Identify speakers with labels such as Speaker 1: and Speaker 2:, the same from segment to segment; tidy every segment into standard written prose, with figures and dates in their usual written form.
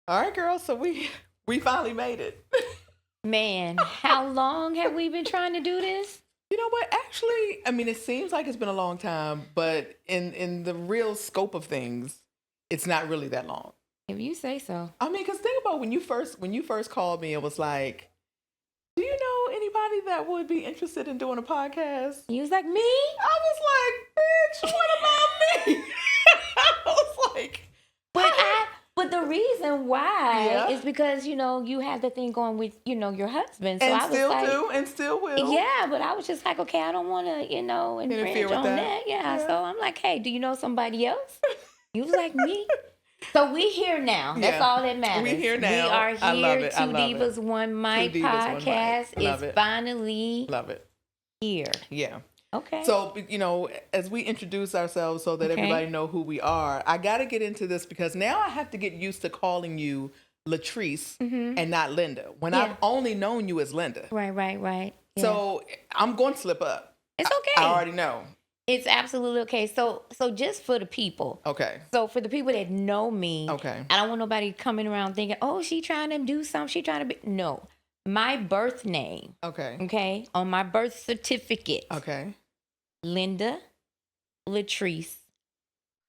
Speaker 1: All right, girl. So we finally made it.
Speaker 2: Man, how long have we been trying to do this?
Speaker 1: You know what? Actually, I mean, it seems like it's been a long time, but in the real scope of things, it's not really that long.
Speaker 2: If you say so.
Speaker 1: I mean, because think about when you first called me, it was like, do you know anybody that would be interested in doing a podcast?
Speaker 2: You was like, me?
Speaker 1: I was like, bitch, what about me? I was like,
Speaker 2: But the reason why
Speaker 1: Yeah.
Speaker 2: is because, you have the thing going with, your husband. So
Speaker 1: and
Speaker 2: I was
Speaker 1: still
Speaker 2: like,
Speaker 1: do, and still will.
Speaker 2: yeah, but I was just like, okay, I don't want to,
Speaker 1: Interfere
Speaker 2: infringe
Speaker 1: with
Speaker 2: on
Speaker 1: that.
Speaker 2: that. Yeah.
Speaker 1: Yeah.
Speaker 2: So I'm like, hey, do you know somebody else? You was like, me? So we here now. That's
Speaker 1: Yeah.
Speaker 2: all that matters.
Speaker 1: We here now.
Speaker 2: We are
Speaker 1: I love
Speaker 2: here.
Speaker 1: it.
Speaker 2: Two
Speaker 1: I love it.
Speaker 2: Divas, One Mic
Speaker 1: Two Divas, One Mic.
Speaker 2: podcast
Speaker 1: Love
Speaker 2: is
Speaker 1: it.
Speaker 2: finally
Speaker 1: Love it.
Speaker 2: here.
Speaker 1: Yeah.
Speaker 2: Okay.
Speaker 1: So, as we introduce ourselves so that
Speaker 2: Okay.
Speaker 1: everybody know who we are, I got to get into this because now I have to get used to calling you Latrice and not Linda when
Speaker 2: Yeah.
Speaker 1: I've only known you as Linda.
Speaker 2: Right. Yeah.
Speaker 1: So I'm going to slip up.
Speaker 2: It's okay.
Speaker 1: I already know.
Speaker 2: It's absolutely okay. So just for the people.
Speaker 1: Okay.
Speaker 2: So for the people that know me,
Speaker 1: Okay.
Speaker 2: I don't want nobody coming around thinking, oh, she trying to do something. She trying to be. No. My birth name,
Speaker 1: Okay.
Speaker 2: okay, on my birth certificate,
Speaker 1: Okay.
Speaker 2: Linda Latrice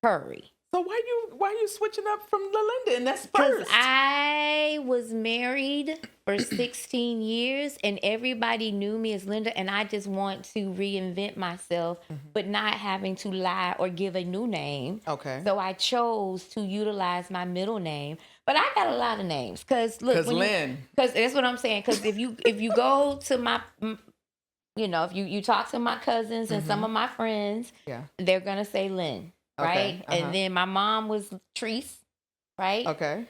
Speaker 2: Curry.
Speaker 1: So why you switching up from the Linda? And that's
Speaker 2: Because
Speaker 1: first.
Speaker 2: I was married for 16 years and everybody knew me as Linda, and I just want to reinvent myself, but not having to lie or give a new name.
Speaker 1: Okay.
Speaker 2: So I chose to utilize my middle name. But I got a lot of names. Because look, because that's what I'm saying. Because if you go to my, if you talk to my cousins and some of my friends,
Speaker 1: Yeah.
Speaker 2: they're gonna say Lynn. Right.
Speaker 1: Okay,
Speaker 2: And then my mom was Treese, right?
Speaker 1: Okay.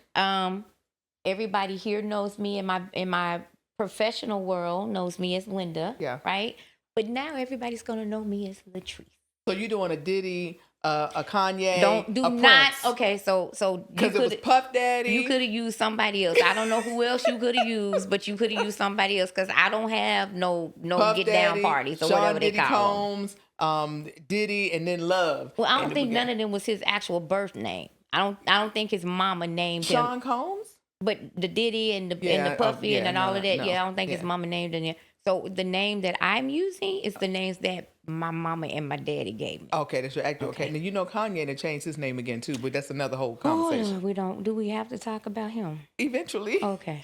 Speaker 2: Everybody here knows me in my professional world knows me as Linda.
Speaker 1: Yeah.
Speaker 2: Right. But now everybody's gonna know me as Latrice.
Speaker 1: So you doing a Diddy, a Kanye,
Speaker 2: Do
Speaker 1: a
Speaker 2: not.
Speaker 1: Prince.
Speaker 2: Okay. So
Speaker 1: Because it was Puff Daddy.
Speaker 2: you could have used somebody else. I don't know who else you could have used, but you could have used somebody else because I don't have no
Speaker 1: Puff
Speaker 2: get
Speaker 1: Daddy,
Speaker 2: down parties or
Speaker 1: Sean
Speaker 2: whatever they
Speaker 1: Diddy
Speaker 2: call them.
Speaker 1: Combs, Diddy, and then Love.
Speaker 2: Well, I
Speaker 1: in
Speaker 2: don't
Speaker 1: the
Speaker 2: think none
Speaker 1: beginning.
Speaker 2: of them was his actual birth name. I don't think his mama named him.
Speaker 1: Sean Combs.
Speaker 2: But the Diddy and the
Speaker 1: Yeah,
Speaker 2: Puffy
Speaker 1: yeah,
Speaker 2: and
Speaker 1: no,
Speaker 2: all of that,
Speaker 1: no,
Speaker 2: yeah, I don't think his
Speaker 1: yeah.
Speaker 2: mama named it. So the name that I'm using is the names that my mama and my daddy gave me.
Speaker 1: Okay, that's your actor. Okay. Now you know Kanye to change his name again too, but that's another whole conversation.
Speaker 2: We don't. Do we have to talk about him?
Speaker 1: Eventually.
Speaker 2: Okay.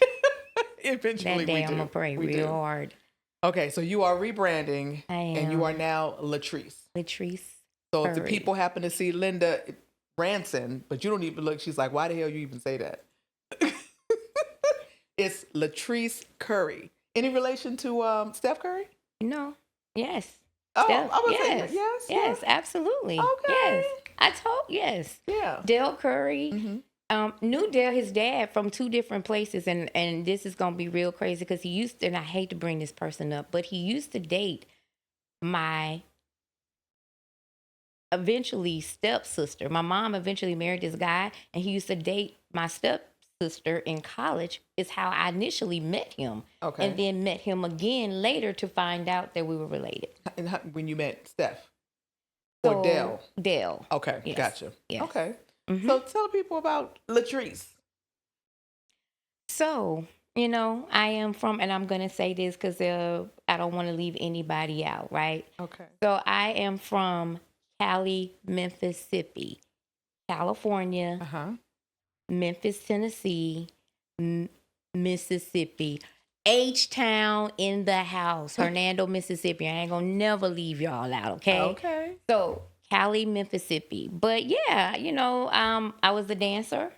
Speaker 1: Eventually
Speaker 2: That day
Speaker 1: we
Speaker 2: I'm
Speaker 1: do.
Speaker 2: gonna pray
Speaker 1: We
Speaker 2: real
Speaker 1: do.
Speaker 2: hard.
Speaker 1: Okay, so you are rebranding,
Speaker 2: I
Speaker 1: and you
Speaker 2: am.
Speaker 1: are now Latrice.
Speaker 2: Latrice.
Speaker 1: So if the
Speaker 2: Curry.
Speaker 1: people happen to see Linda Branson, but you don't even look, she's like, why the hell you even say that? It's Latrice Curry. Any relation to Steph Curry?
Speaker 2: No. Yes.
Speaker 1: Oh,
Speaker 2: Steph,
Speaker 1: I was
Speaker 2: yes.
Speaker 1: saying yes.
Speaker 2: Yes. Absolutely.
Speaker 1: Okay.
Speaker 2: Yes. I told yes.
Speaker 1: Yeah.
Speaker 2: Dale Curry.
Speaker 1: Mm-hmm.
Speaker 2: Knew Dale, his dad, from two different places, and this is gonna be real crazy because he used to, and I hate to bring this person up, but he used to date my eventually stepsister. My mom eventually married this guy, and he used to date my stepsister in college. Is how I initially met him,
Speaker 1: Okay.
Speaker 2: and then met him again later to find out that we were related.
Speaker 1: And when you met Steph or Dale?
Speaker 2: Dale.
Speaker 1: Okay,
Speaker 2: Yes.
Speaker 1: gotcha.
Speaker 2: Yes.
Speaker 1: Okay.
Speaker 2: Mhm.
Speaker 1: So tell people about Latrice.
Speaker 2: So, I am from, and I'm going to say this because I don't want to leave anybody out, right?
Speaker 1: Okay.
Speaker 2: So I am from Cali, Mississippi, California,
Speaker 1: Uh-huh.
Speaker 2: Memphis, Tennessee, Mississippi, H-Town in the house, Hernando, Mississippi. I ain't going to never leave y'all out, okay?
Speaker 1: Okay.
Speaker 2: So Cali, Mississippi. But yeah, I was a dancer.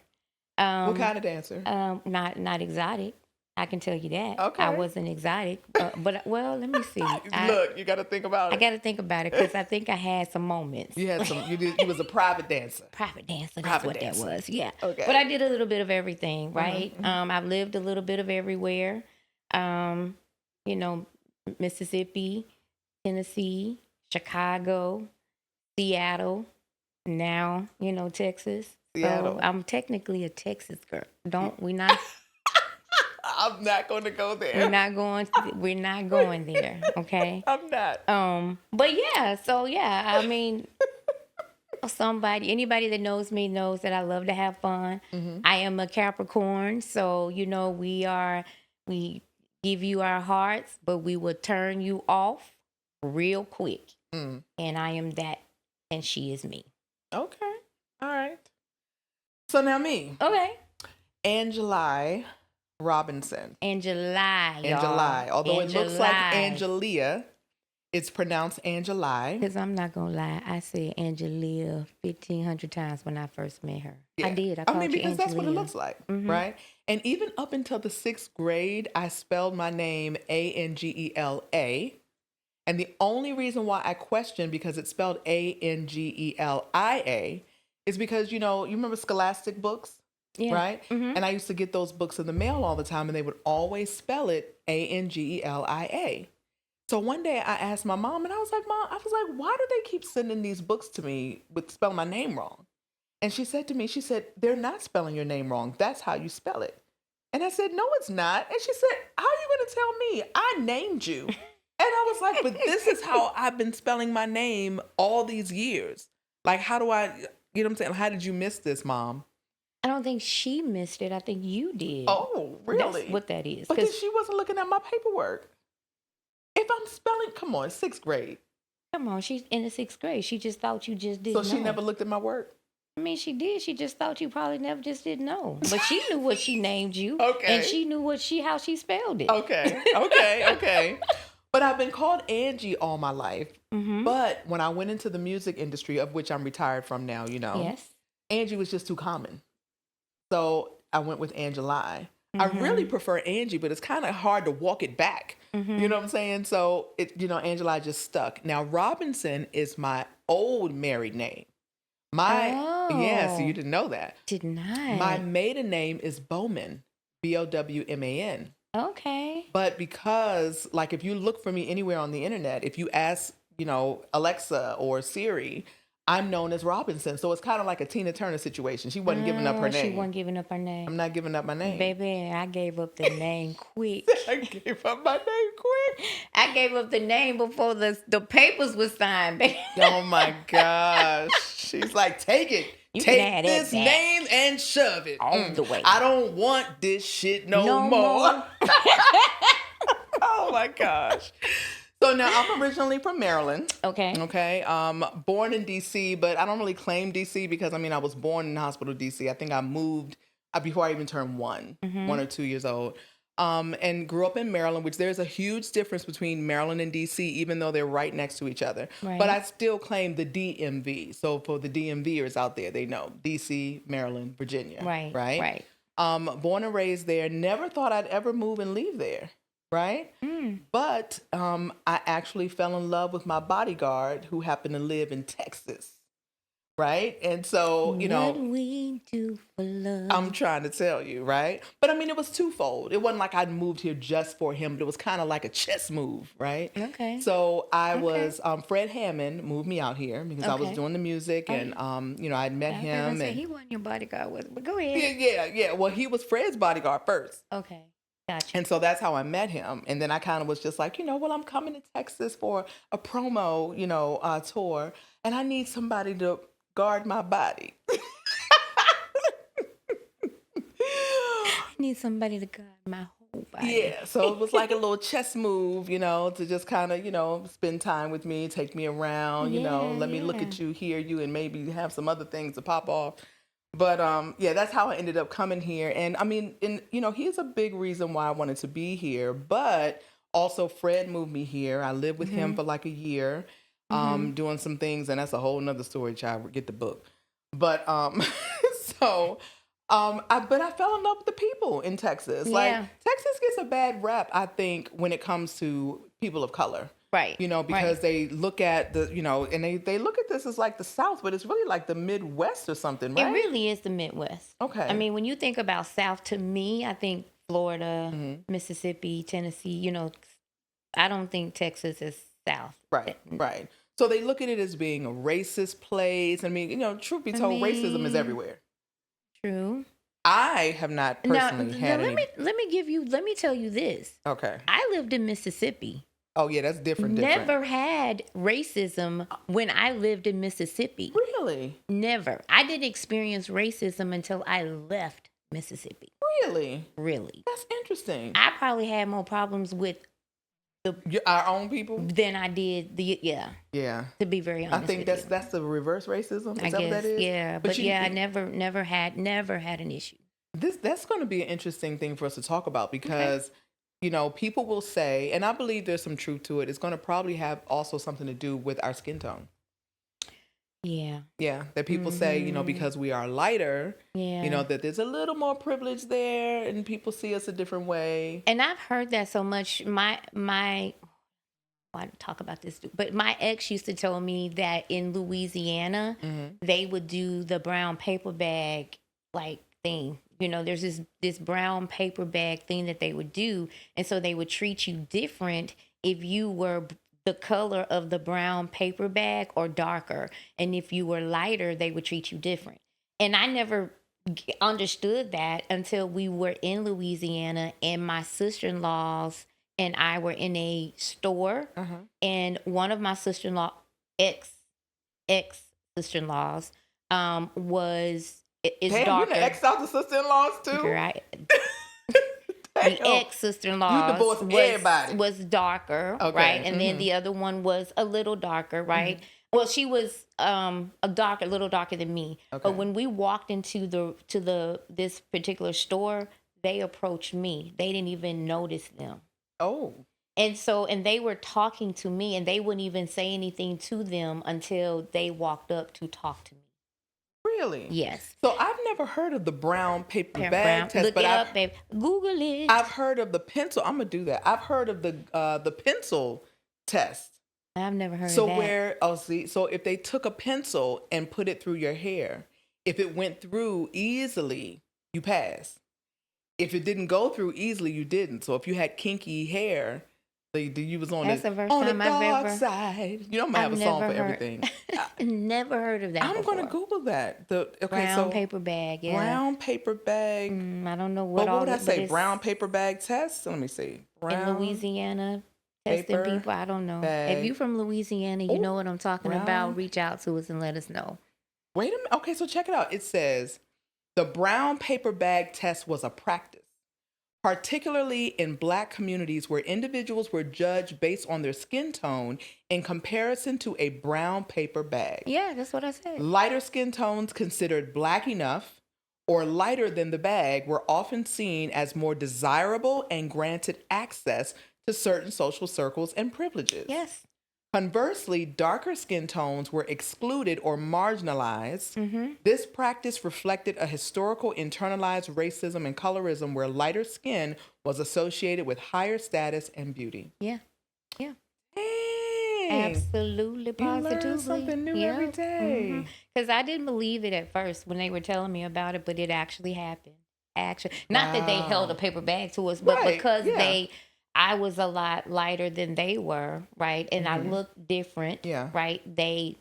Speaker 1: What kind of dancer?
Speaker 2: Not exotic. I can tell you that.
Speaker 1: Okay.
Speaker 2: I wasn't exotic. But let me see.
Speaker 1: Look, you got to think about it.
Speaker 2: I got to think about it because I think I had some moments.
Speaker 1: You had some. You was a private dancer.
Speaker 2: Private dancer. That's
Speaker 1: Private
Speaker 2: what
Speaker 1: dancer.
Speaker 2: that was. Yeah.
Speaker 1: Okay.
Speaker 2: But I did a little bit of everything, right?
Speaker 1: mhm.
Speaker 2: I've lived a little bit of everywhere. Mississippi, Tennessee, Chicago, Seattle, now, Texas.
Speaker 1: Seattle.
Speaker 2: So I'm technically a Texas girl. We're not
Speaker 1: I'm not going to go there.
Speaker 2: we're not going there, okay?
Speaker 1: I'm not.
Speaker 2: But yeah, so yeah, I mean, Anybody that knows me knows that I love to have fun.
Speaker 1: Mm-hmm.
Speaker 2: I am a Capricorn, so we give you our hearts, but we will turn you off real quick.
Speaker 1: Mm.
Speaker 2: And I am that, and she is me.
Speaker 1: Okay. All right. So now me.
Speaker 2: Okay.
Speaker 1: Angelia Robinson.
Speaker 2: Angelia, y'all.
Speaker 1: Angelia. Although it looks like
Speaker 2: Angelia.
Speaker 1: Angelia, it's pronounced Angelia.
Speaker 2: Because I'm not going to lie, I said Angelia 1,500 times when I first met her.
Speaker 1: Yeah.
Speaker 2: I did. I called you
Speaker 1: because that's what it
Speaker 2: Angelia.
Speaker 1: looks like,
Speaker 2: Mhm.
Speaker 1: right? And even up until the 6th grade, I spelled my name Angela. And the only reason why I questioned because it's spelled Angelia is because, you remember Scholastic books,
Speaker 2: Yeah.
Speaker 1: right?
Speaker 2: Mhm.
Speaker 1: And I used to get those books in the mail all the time, and they would always spell it Angelia. So one day I asked my mom, and I was like, Mom, why do they keep sending these books to me with spelling my name wrong? And she said to me, they're not spelling your name wrong. That's how you spell it. And I said, no, it's not. And she said, how are you going to tell me? I named you. And I was like, but this is how I've been spelling my name all these years. Like, how do I, you know what I'm saying? How did you miss this, Mom?
Speaker 2: I don't think she missed it. I think you did.
Speaker 1: Oh, really?
Speaker 2: That's what that is.
Speaker 1: But then she wasn't looking at my paperwork. If I'm spelling, come on, 6th grade.
Speaker 2: Come on, she's in the 6th grade. She just thought you just didn't
Speaker 1: So
Speaker 2: know.
Speaker 1: she never looked at my work?
Speaker 2: I mean, she did. She just thought you probably never just didn't know. But she knew what she named you.
Speaker 1: Okay.
Speaker 2: And she knew how she spelled it.
Speaker 1: Okay. But I've been called Angie all my life.
Speaker 2: Mm-hmm.
Speaker 1: But when I went into the music industry, of which I'm retired from now,
Speaker 2: Yes.
Speaker 1: Angie was just too common. So I went with Angelia.
Speaker 2: Mm-hmm.
Speaker 1: I really prefer Angie, but it's kind of hard to walk it back.
Speaker 2: Mm-hmm.
Speaker 1: You know what I'm saying? So, Angelia just stuck. Now, Robinson is my old married name. So you didn't know that.
Speaker 2: Did not.
Speaker 1: My maiden name is Bowman, Bowman.
Speaker 2: Okay.
Speaker 1: But because, like, if you look for me anywhere on the internet, if you ask, Alexa or Siri, I'm known as Robinson. So it's kind of like a Tina Turner situation. She wasn't giving up her name.
Speaker 2: She wasn't giving up her name.
Speaker 1: I'm not giving up my name.
Speaker 2: Baby, I gave up the name quick.
Speaker 1: I gave up my name quick.
Speaker 2: I gave up the name before the papers was signed, baby.
Speaker 1: Oh, my gosh. She's like, take it. Take this name and shove it.
Speaker 2: All the way.
Speaker 1: I don't want this shit no more. Oh, my gosh. So now I'm originally from Maryland.
Speaker 2: Okay.
Speaker 1: Born in D.C., but I don't really claim D.C. because, I was born in the hospital D.C. I think I moved before I even turned 1 or 2 years old. And grew up in Maryland, which there's a huge difference between Maryland and D.C., even though they're right next to each other.
Speaker 2: Right.
Speaker 1: But I still claim the DMV. So for the DMVers out there, they know D.C., Maryland, Virginia. Right. Born and raised there. Never thought I'd ever move and leave there. Right? But I actually fell in love with my bodyguard who happened to live in Texas. Right? And so,
Speaker 2: What we do for love.
Speaker 1: I'm trying to tell you, right? But it was twofold. It wasn't like I'd moved here just for him, but it was kind of like a chess move, right?
Speaker 2: Okay.
Speaker 1: So I was, Fred Hammond moved me out here because I was doing the music and, I'd met him. And
Speaker 2: he wasn't your bodyguard, but go ahead.
Speaker 1: Yeah. Well, he was Fred's bodyguard first.
Speaker 2: Okay. Gotcha.
Speaker 1: And so that's how I met him. And then I kind of was just like, I'm coming to Texas for a promo, tour, and I need somebody to guard my body.
Speaker 2: I need somebody to guard my whole body.
Speaker 1: Yeah, so it was like a little chess move, to just kind of, spend time with me, take me around, let me look at you, hear you, and maybe have some other things to pop off. But that's how I ended up coming here. And he's a big reason why I wanted to be here. But also Fred moved me here. I lived with him for like a year, doing some things. And that's a whole nother story, child. Get the book. But but I fell in love with the people in Texas.
Speaker 2: Yeah.
Speaker 1: Like Texas gets a bad rap, I think, when it comes to people of color.
Speaker 2: Right.
Speaker 1: Because they look at and they look at this as like the South, but it's really like the Midwest or something, right?
Speaker 2: It really is the Midwest.
Speaker 1: Okay.
Speaker 2: I mean, when you think about South, to me, I think Florida, Mississippi, Tennessee, I don't think Texas is South.
Speaker 1: Right. So they look at it as being a racist place. I mean, truth be told, racism is everywhere.
Speaker 2: True.
Speaker 1: I have not personally had any.
Speaker 2: Let me tell you this.
Speaker 1: Okay.
Speaker 2: I lived in Mississippi.
Speaker 1: Oh yeah, that's different.
Speaker 2: Never had racism when I lived in Mississippi.
Speaker 1: Really?
Speaker 2: Never. I didn't experience racism until I left Mississippi.
Speaker 1: Really?
Speaker 2: Really.
Speaker 1: That's interesting.
Speaker 2: I probably had more problems with
Speaker 1: our own people
Speaker 2: than I did
Speaker 1: Yeah.
Speaker 2: To be very honest,
Speaker 1: I think that's the reverse racism. Is that what that is?
Speaker 2: Yeah, but I never had an issue.
Speaker 1: That's going to be an interesting thing for us to talk about because, people will say, and I believe there's some truth to it. It's going to probably have also something to do with our skin tone.
Speaker 2: Yeah.
Speaker 1: Yeah. That people say, because we are lighter, that there's a little more privilege there and people see us a different way.
Speaker 2: And I've heard that so much. I talk about this, but my ex used to tell me that in Louisiana, they would do the brown paper bag like thing. There's this brown paper bag thing that they would do. And so they would treat you different if you were the color of the brown paper bag or darker. And if you were lighter, they would treat you different. And I never understood that until we were in Louisiana and my sister-in-laws and I were in a store, and one of my sister-in-law, ex sister-in-laws, is
Speaker 1: Damn,
Speaker 2: darker.
Speaker 1: You X out the sister-in-laws too?
Speaker 2: Right. The ex sister-in-law was darker, right? And then the other one was a little darker, right? Well, she was a little darker than me. Okay. But when we walked into this particular store, they approached me. They didn't even notice them.
Speaker 1: Oh.
Speaker 2: And they were talking to me, and they wouldn't even say anything to them until they walked up to talk to me.
Speaker 1: Really?
Speaker 2: Yes.
Speaker 1: So I've never heard of the brown paper bag test.
Speaker 2: Look it up, babe. Google it.
Speaker 1: I've heard of the pencil. I'm gonna do that. I've heard of the pencil test.
Speaker 2: I've never heard of that.
Speaker 1: So if they took a pencil and put it through your hair, if it went through easily, you passed. If it didn't go through easily, you didn't. So if you had kinky hair, you was on the dark side. I'm gonna have a song for everything.
Speaker 2: Never heard of that.
Speaker 1: I'm
Speaker 2: before.
Speaker 1: gonna Google that.
Speaker 2: Brown paper bag. Yeah.
Speaker 1: Brown paper bag.
Speaker 2: I don't know what.
Speaker 1: What would I say? Brown paper bag test. Let me see.
Speaker 2: In Louisiana, testing people. I don't know.
Speaker 1: Bag.
Speaker 2: If you from Louisiana, you know what I'm talking about. Reach out to us and let us know.
Speaker 1: Wait a minute. Okay, so check it out. It says the brown paper bag test was a practice, particularly in Black communities where individuals were judged based on their skin tone in comparison to a brown paper bag.
Speaker 2: Yeah, that's what I said.
Speaker 1: Lighter skin tones considered Black enough or lighter than the bag were often seen as more desirable and granted access to certain social circles and privileges.
Speaker 2: Yes.
Speaker 1: Conversely, darker skin tones were excluded or marginalized. This practice reflected a historical internalized racism and colorism where lighter skin was associated with higher status and beauty.
Speaker 2: Yeah. Yeah.
Speaker 1: Dang.
Speaker 2: Absolutely, positively.
Speaker 1: You learn something new every day.
Speaker 2: Because I didn't believe it at first when they were telling me about it, but it actually happened. Not that they held a paper bag to us, but because I was a lot lighter than they were, right? And I looked different, right?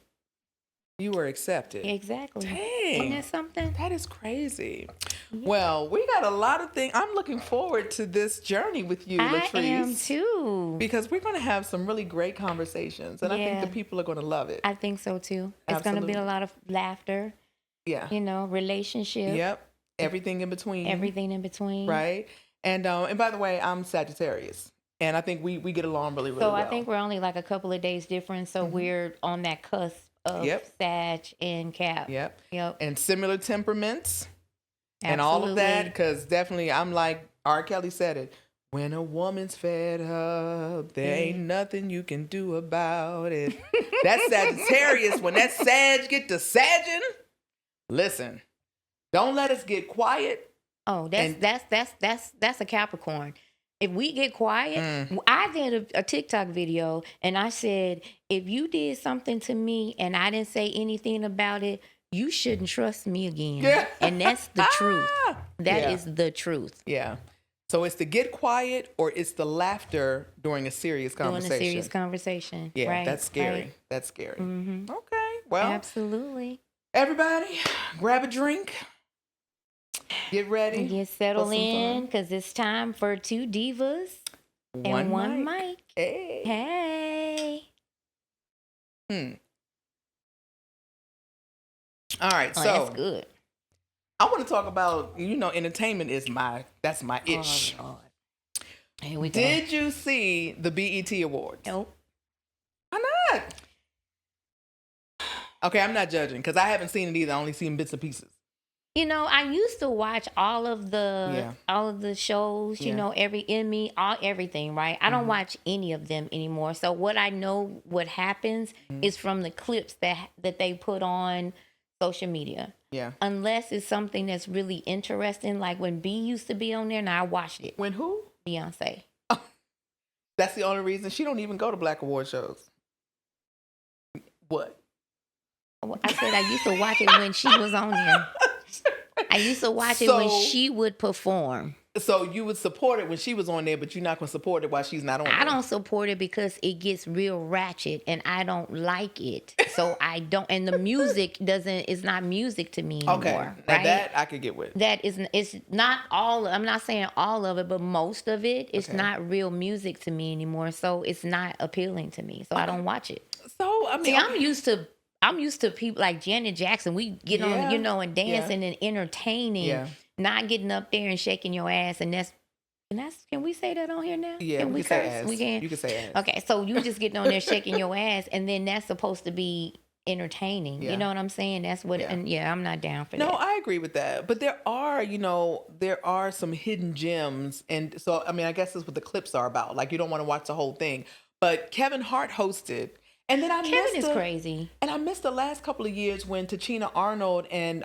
Speaker 1: You were accepted.
Speaker 2: Exactly.
Speaker 1: Dang.
Speaker 2: Isn't that something?
Speaker 1: That is crazy. Yeah. Well, we got a lot of things. I'm looking forward to this journey with you, Latrice.
Speaker 2: I am too.
Speaker 1: Because we're going to have some really great conversations. And I think the people are going to love it.
Speaker 2: I think so too. It's going to be a lot of laughter.
Speaker 1: Yeah.
Speaker 2: Relationship.
Speaker 1: Yep. Everything in between.
Speaker 2: Everything in between.
Speaker 1: Right. And by the way, I'm Sagittarius. And I think we get along really, really well.
Speaker 2: So I think we're only like a couple of days different. So we're on that cusp of Sag and Cap.
Speaker 1: Yep. And similar temperaments.
Speaker 2: Absolutely.
Speaker 1: And all of that. Because definitely I'm like R. Kelly said it. When a woman's fed up, there ain't nothing you can do about it. That's Sagittarius. When that Sag get to sagging, listen, don't let us get quiet.
Speaker 2: Oh, that's a Capricorn. If we get quiet, I did a TikTok video and I said, if you did something to me and I didn't say anything about it, you shouldn't trust me again. Yeah. And that's the truth. That is the truth.
Speaker 1: Yeah. So it's the get quiet or it's the laughter during a serious conversation. Yeah, right, that's scary. Right. That's scary. Okay. Well,
Speaker 2: absolutely.
Speaker 1: Everybody, grab a drink. Get ready.
Speaker 2: Get settled in because it's time for Two Divas And one mic.
Speaker 1: Hey.
Speaker 2: Hey.
Speaker 1: All right,
Speaker 2: Oh,
Speaker 1: so
Speaker 2: that's good.
Speaker 1: I want to talk about, entertainment is that's my ish.
Speaker 2: Oh, Lord. Here we go.
Speaker 1: Did you see the BET Awards?
Speaker 2: Nope.
Speaker 1: Why not? Okay, I'm not judging because I haven't seen it either. I only seen bits and pieces.
Speaker 2: I used to watch all of the shows, every Emmy, everything, right? I don't watch any of them anymore. So what I know what happens is from the clips that they put on social media.
Speaker 1: Yeah.
Speaker 2: Unless it's something that's really interesting, like when B used to be on there, and I watched it.
Speaker 1: When who?
Speaker 2: Beyonce.
Speaker 1: Oh, that's the only reason. She don't even go to Black Award shows. What?
Speaker 2: I said I used to watch it when she was on there. I used to watch it when she would perform.
Speaker 1: So you would support it when she was on there, but you're not going to support it while she's not on there.
Speaker 2: I don't support it because it gets real ratchet and I don't like it. So I don't, and the music is not music to me anymore.
Speaker 1: Okay, now
Speaker 2: right?
Speaker 1: that I could get with.
Speaker 2: It's not all, I'm not saying all of it, but most of it, it's not real music to me anymore. So it's not appealing to me. So I don't watch it.
Speaker 1: So, I mean.
Speaker 2: See, I'm used to people like Janet Jackson. We get on, and dancing and entertaining, not getting up there and shaking your ass. And that's can we say that on here now?
Speaker 1: Yeah,
Speaker 2: can
Speaker 1: we
Speaker 2: curse?
Speaker 1: say ass.
Speaker 2: We can.
Speaker 1: You can say ass.
Speaker 2: Okay, so you just getting on there shaking your ass, and then that's supposed to be entertaining.
Speaker 1: Yeah.
Speaker 2: You know what I'm saying? That's what.
Speaker 1: Yeah.
Speaker 2: And I'm not down for
Speaker 1: that.
Speaker 2: that.
Speaker 1: No, I agree with that. But there are some hidden gems, and so I mean, I guess that's what the clips are about. Like you don't want to watch the whole thing. But Kevin Hart hosted. And then
Speaker 2: Kevin is crazy.
Speaker 1: And I missed the last couple of years when Tachina Arnold and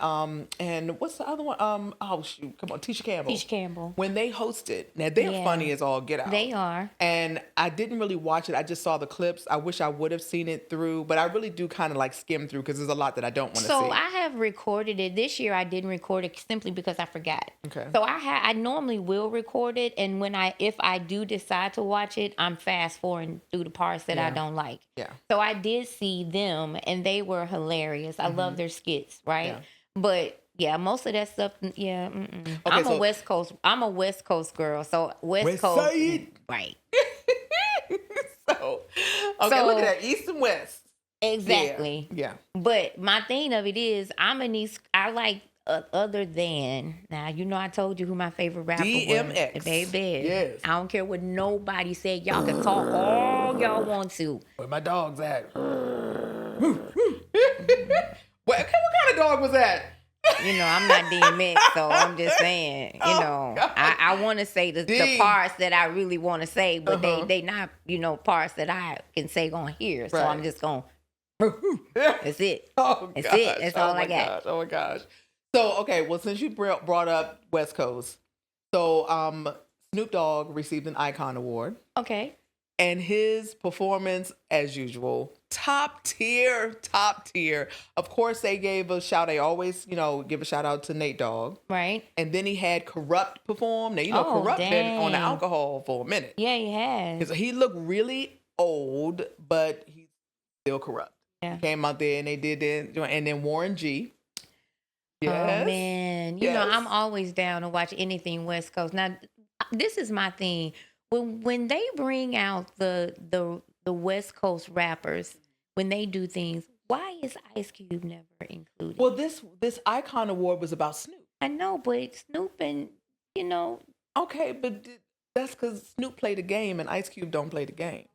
Speaker 1: what's the other one? Come on, Tisha Campbell.
Speaker 2: Tisha Campbell.
Speaker 1: When they hosted. Now they're funny as all get out.
Speaker 2: They are.
Speaker 1: And I didn't really watch it. I just saw the clips. I wish I would have seen it through, but I really do kind of like skim through because there's a lot that I don't want to see.
Speaker 2: So I have recorded it. This year I didn't record it simply because I forgot.
Speaker 1: Okay.
Speaker 2: So I normally will record it, and if I do decide to watch it, I'm fast forwarding through the parts that I don't like.
Speaker 1: Yeah.
Speaker 2: So I did see them, and they were hilarious. I love their skits, right? Yeah. But most of that stuff, Okay, I'm a West Coast girl, so West Coast,
Speaker 1: Side.
Speaker 2: right?
Speaker 1: so look at that, East and West.
Speaker 2: Exactly.
Speaker 1: Yeah.
Speaker 2: But my thing of it is, I like. Other than now, I told you who my favorite rapper
Speaker 1: DMX.
Speaker 2: was. Baby.
Speaker 1: Yes.
Speaker 2: I don't care what nobody said. Y'all can talk all y'all want to.
Speaker 1: Where my dog's at? What kind of dog was that?
Speaker 2: I'm not DMX, so I'm just saying. I want to say the parts that I really want to say, but they not parts that I can say on here. So I'm just going. That's it. That's it. That's all I got.
Speaker 1: Oh my gosh. So, okay, well, since you brought up West Coast, so Snoop Dogg received an Icon Award.
Speaker 2: Okay.
Speaker 1: And his performance, as usual, top tier. Of course, they gave a shout. They always, give a shout out to Nate Dogg.
Speaker 2: Right.
Speaker 1: And then he had Corrupt perform. Now, Corrupt been on the alcohol for a minute.
Speaker 2: Yeah, he has.
Speaker 1: He looked really old, but he's still Corrupt.
Speaker 2: Yeah.
Speaker 1: Came out there and they did it. And then Warren G. Yes.
Speaker 2: Oh man, I'm always down to watch anything West Coast. Now, this is my thing. When they bring out the West Coast rappers, when they do things, why is Ice Cube never included?
Speaker 1: Well, this Icon Award was about Snoop.
Speaker 2: I know, but Snoop and
Speaker 1: Okay, but that's because Snoop played the game and Ice Cube don't play the game.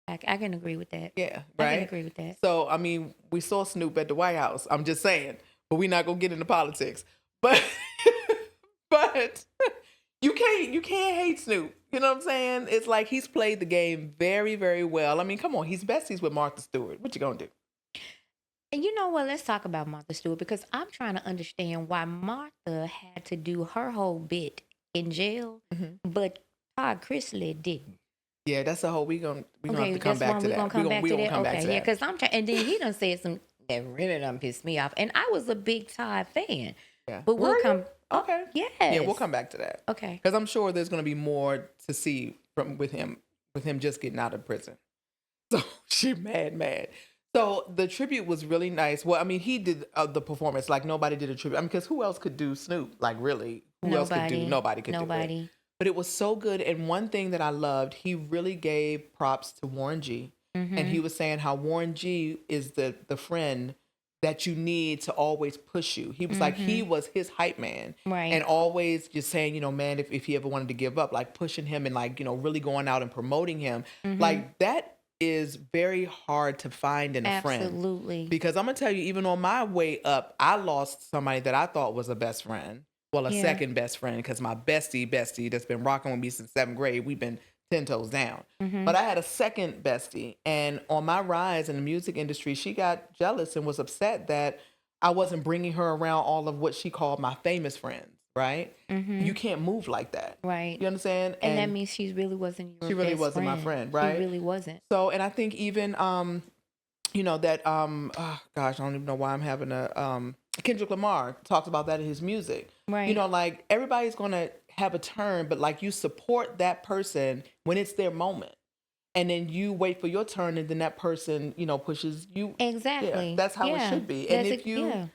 Speaker 2: I can agree with that.
Speaker 1: Yeah, right.
Speaker 2: I can agree with that.
Speaker 1: So I mean, we saw Snoop at the White House. I'm just saying. But we're not gonna get into politics. But you can't hate Snoop. You know what I'm saying? It's like he's played the game very, very well. I mean, come on, he's besties with Martha Stewart. What you gonna do?
Speaker 2: And you know what? Let's talk about Martha Stewart because I'm trying to understand why Martha had to do her whole bit in jail, but Todd Chrisley didn't.
Speaker 1: Yeah, that's a whole. We gonna have to come back to that.
Speaker 2: We're gonna come back to that. Okay, yeah, because I'm trying. And then he done said some. That really done pissed me off. And I was a big Todd fan.
Speaker 1: Yeah.
Speaker 2: But we'll come.
Speaker 1: Okay.
Speaker 2: Yes.
Speaker 1: Yeah, we'll come back to that.
Speaker 2: Okay.
Speaker 1: Because I'm sure there's going to be more to see with him just getting out of prison. So she mad. So the tribute was really nice. Well, I mean, he did the performance like nobody did a tribute. I mean, because who else could do Snoop? Like really, who else could do? Nobody could do it. but it was so good. And one thing that I loved, he really gave props to Warren G. And he was saying how Warren G is the friend that you need to always push you. He was like, he was his hype man.
Speaker 2: Right.
Speaker 1: And always just saying, you know, man, if he ever wanted to give up, like pushing him and like, you know, really going out and promoting him. Like that is very hard to find in a friend.
Speaker 2: Absolutely.
Speaker 1: Because I'm going to tell you, even on my way up, I lost somebody that I thought was a best friend. Well, a second best friend, because my bestie that's been rocking with me since 7th grade, we've been 10 toes down. But I had a second bestie, and on my rise in the music industry, she got jealous and was upset that I wasn't bringing her around all of what she called my famous friends, right? You can't move like that.
Speaker 2: Right.
Speaker 1: You understand?
Speaker 2: And that means she really wasn't your
Speaker 1: She really
Speaker 2: best
Speaker 1: wasn't
Speaker 2: friend.
Speaker 1: my friend, right?
Speaker 2: She really wasn't.
Speaker 1: So, and I think even, you know, that, oh gosh, I don't even know why I'm having Kendrick Lamar talks about that in his music.
Speaker 2: Right.
Speaker 1: You know, like everybody's going to have a turn, but like you support that person when it's their moment. And then you wait for your turn, and then that person, you know, pushes you.
Speaker 2: Exactly.
Speaker 1: Yeah, that's how it should be. And if you,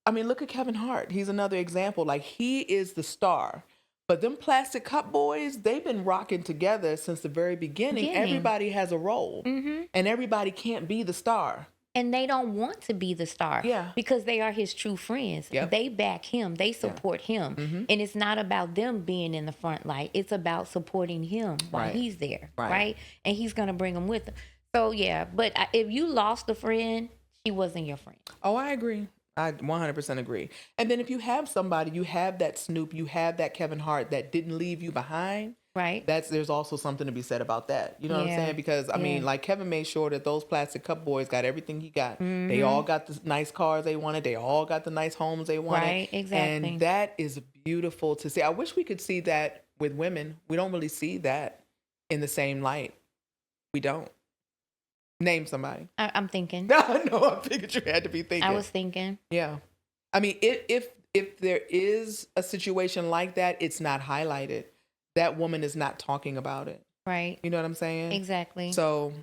Speaker 1: I mean, look at Kevin Hart. He's another example. Like he is the star. But them Plastic Cup Boys, they've been rocking together since the very beginning. Everybody has a role. And everybody can't be the star.
Speaker 2: And they don't want to be the star.
Speaker 1: Yeah.
Speaker 2: Because they are his true friends.
Speaker 1: Yep.
Speaker 2: They back him. They support him. And it's not about them being in the front light. It's about supporting him while he's there. Right. And he's going to bring them with him. So, yeah. But if you lost a friend, she wasn't your friend.
Speaker 1: Oh, I agree. I 100% agree. And then if you have somebody, you have that Snoop, you have that Kevin Hart that didn't leave you behind.
Speaker 2: Right.
Speaker 1: There's also something to be said about that. You know what I'm saying? Because I mean, like Kevin made sure that those Plastic Cup Boys got everything he got. They all got the nice cars they wanted. They all got the nice homes they wanted.
Speaker 2: Right, exactly.
Speaker 1: And that is beautiful to see. I wish we could see that with women. We don't really see that in the same light. We don't. Name somebody.
Speaker 2: I'm thinking.
Speaker 1: No, I figured you had to be thinking.
Speaker 2: I was thinking.
Speaker 1: Yeah. I mean, if there is a situation like that, it's not highlighted. That woman is not talking about it.
Speaker 2: Right.
Speaker 1: You know what I'm saying?
Speaker 2: Exactly.
Speaker 1: So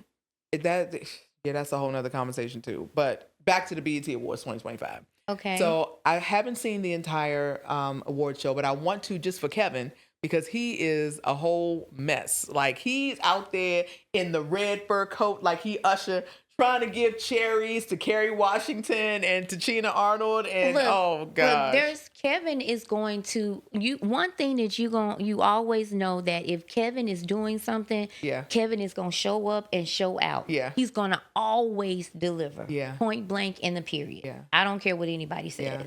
Speaker 1: that's a whole nother conversation too. But back to the BET Awards 2025.
Speaker 2: Okay.
Speaker 1: So I haven't seen the entire award show, but I want to just for Kevin, because he is a whole mess. Like he's out there in the red fur coat, like he Usher, trying to give cherries to Kerry Washington and to China Arnold, and oh gosh.
Speaker 2: Kevin is going to one thing that you always know that if Kevin is doing something, Kevin is gonna show up and show out.
Speaker 1: Yeah.
Speaker 2: He's gonna always deliver.
Speaker 1: Yeah.
Speaker 2: Point blank in the period.
Speaker 1: Yeah.
Speaker 2: I don't care what anybody says.
Speaker 1: Yeah.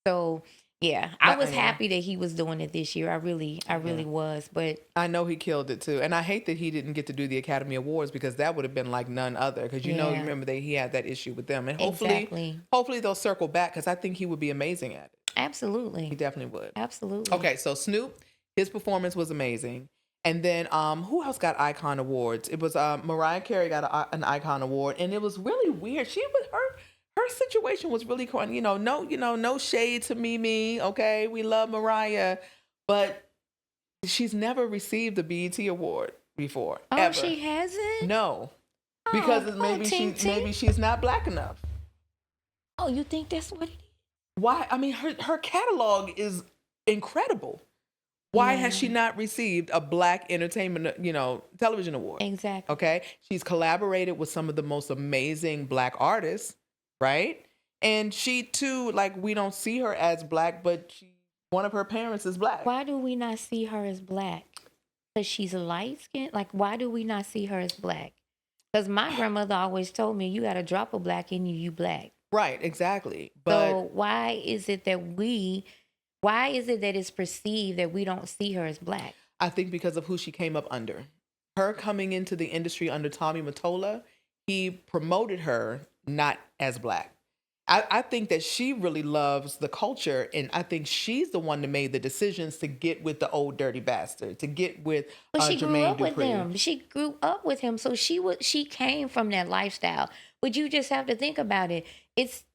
Speaker 2: So yeah, I was happy that he was doing it this year. I really was. But
Speaker 1: I know he killed it too, and I hate that he didn't get to do the Academy Awards because that would have been like none other. Because you remember that he had that issue with them, and hopefully they'll circle back because I think he would be amazing at it.
Speaker 2: Absolutely,
Speaker 1: he definitely would.
Speaker 2: Absolutely.
Speaker 1: Okay, so Snoop, his performance was amazing, and then who else got Icon Awards? It was Mariah Carey got an Icon Award, and it was really weird. Her situation was really cool. No shade to Mimi. Okay, we love Mariah, but she's never received a BET award before.
Speaker 2: Oh,
Speaker 1: ever.
Speaker 2: She hasn't?
Speaker 1: No, because maybe she's not black enough.
Speaker 2: Oh, you think that's what it is?
Speaker 1: Why? I mean, her catalog is incredible. Why has she not received a Black Entertainment, Television Award?
Speaker 2: Exactly.
Speaker 1: Okay, she's collaborated with some of the most amazing Black artists. Right? And she too, like, we don't see her as black, but one of her parents is black.
Speaker 2: Why do we not see her as black? Because she's light skinned? Like, why do we not see her as black? Because my grandmother always told me, you got a drop of black in you, you black.
Speaker 1: Right, exactly. But
Speaker 2: so why is it that it's perceived that we don't see her as black?
Speaker 1: I think because of who she came up under. Her coming into the industry under Tommy Mottola, he promoted her not as black. I think that she really loves the culture, and I think she's the one that made the decisions to get with the old dirty bastard, to get with
Speaker 2: she grew
Speaker 1: Jermaine
Speaker 2: up
Speaker 1: Dupri.
Speaker 2: with him. She grew up with him, so she came from that lifestyle. But you just have to think about it.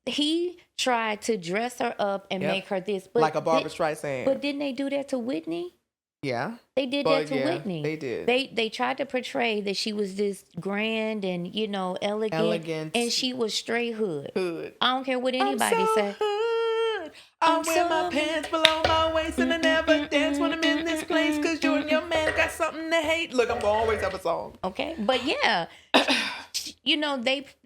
Speaker 2: He tried to dress her up and make her this, but
Speaker 1: like a Barbra Streisand.
Speaker 2: But didn't they do that to Whitney?
Speaker 1: Yeah.
Speaker 2: They did that to Whitney.
Speaker 1: They did.
Speaker 2: They tried to portray that she was this grand and, elegant. And she was straight hood. I don't care what anybody say.
Speaker 1: I wear my pants below my waist and I never dance when I'm in this place because you and your something to hate. Look, I'm gonna always have a song.
Speaker 2: Okay, but yeah,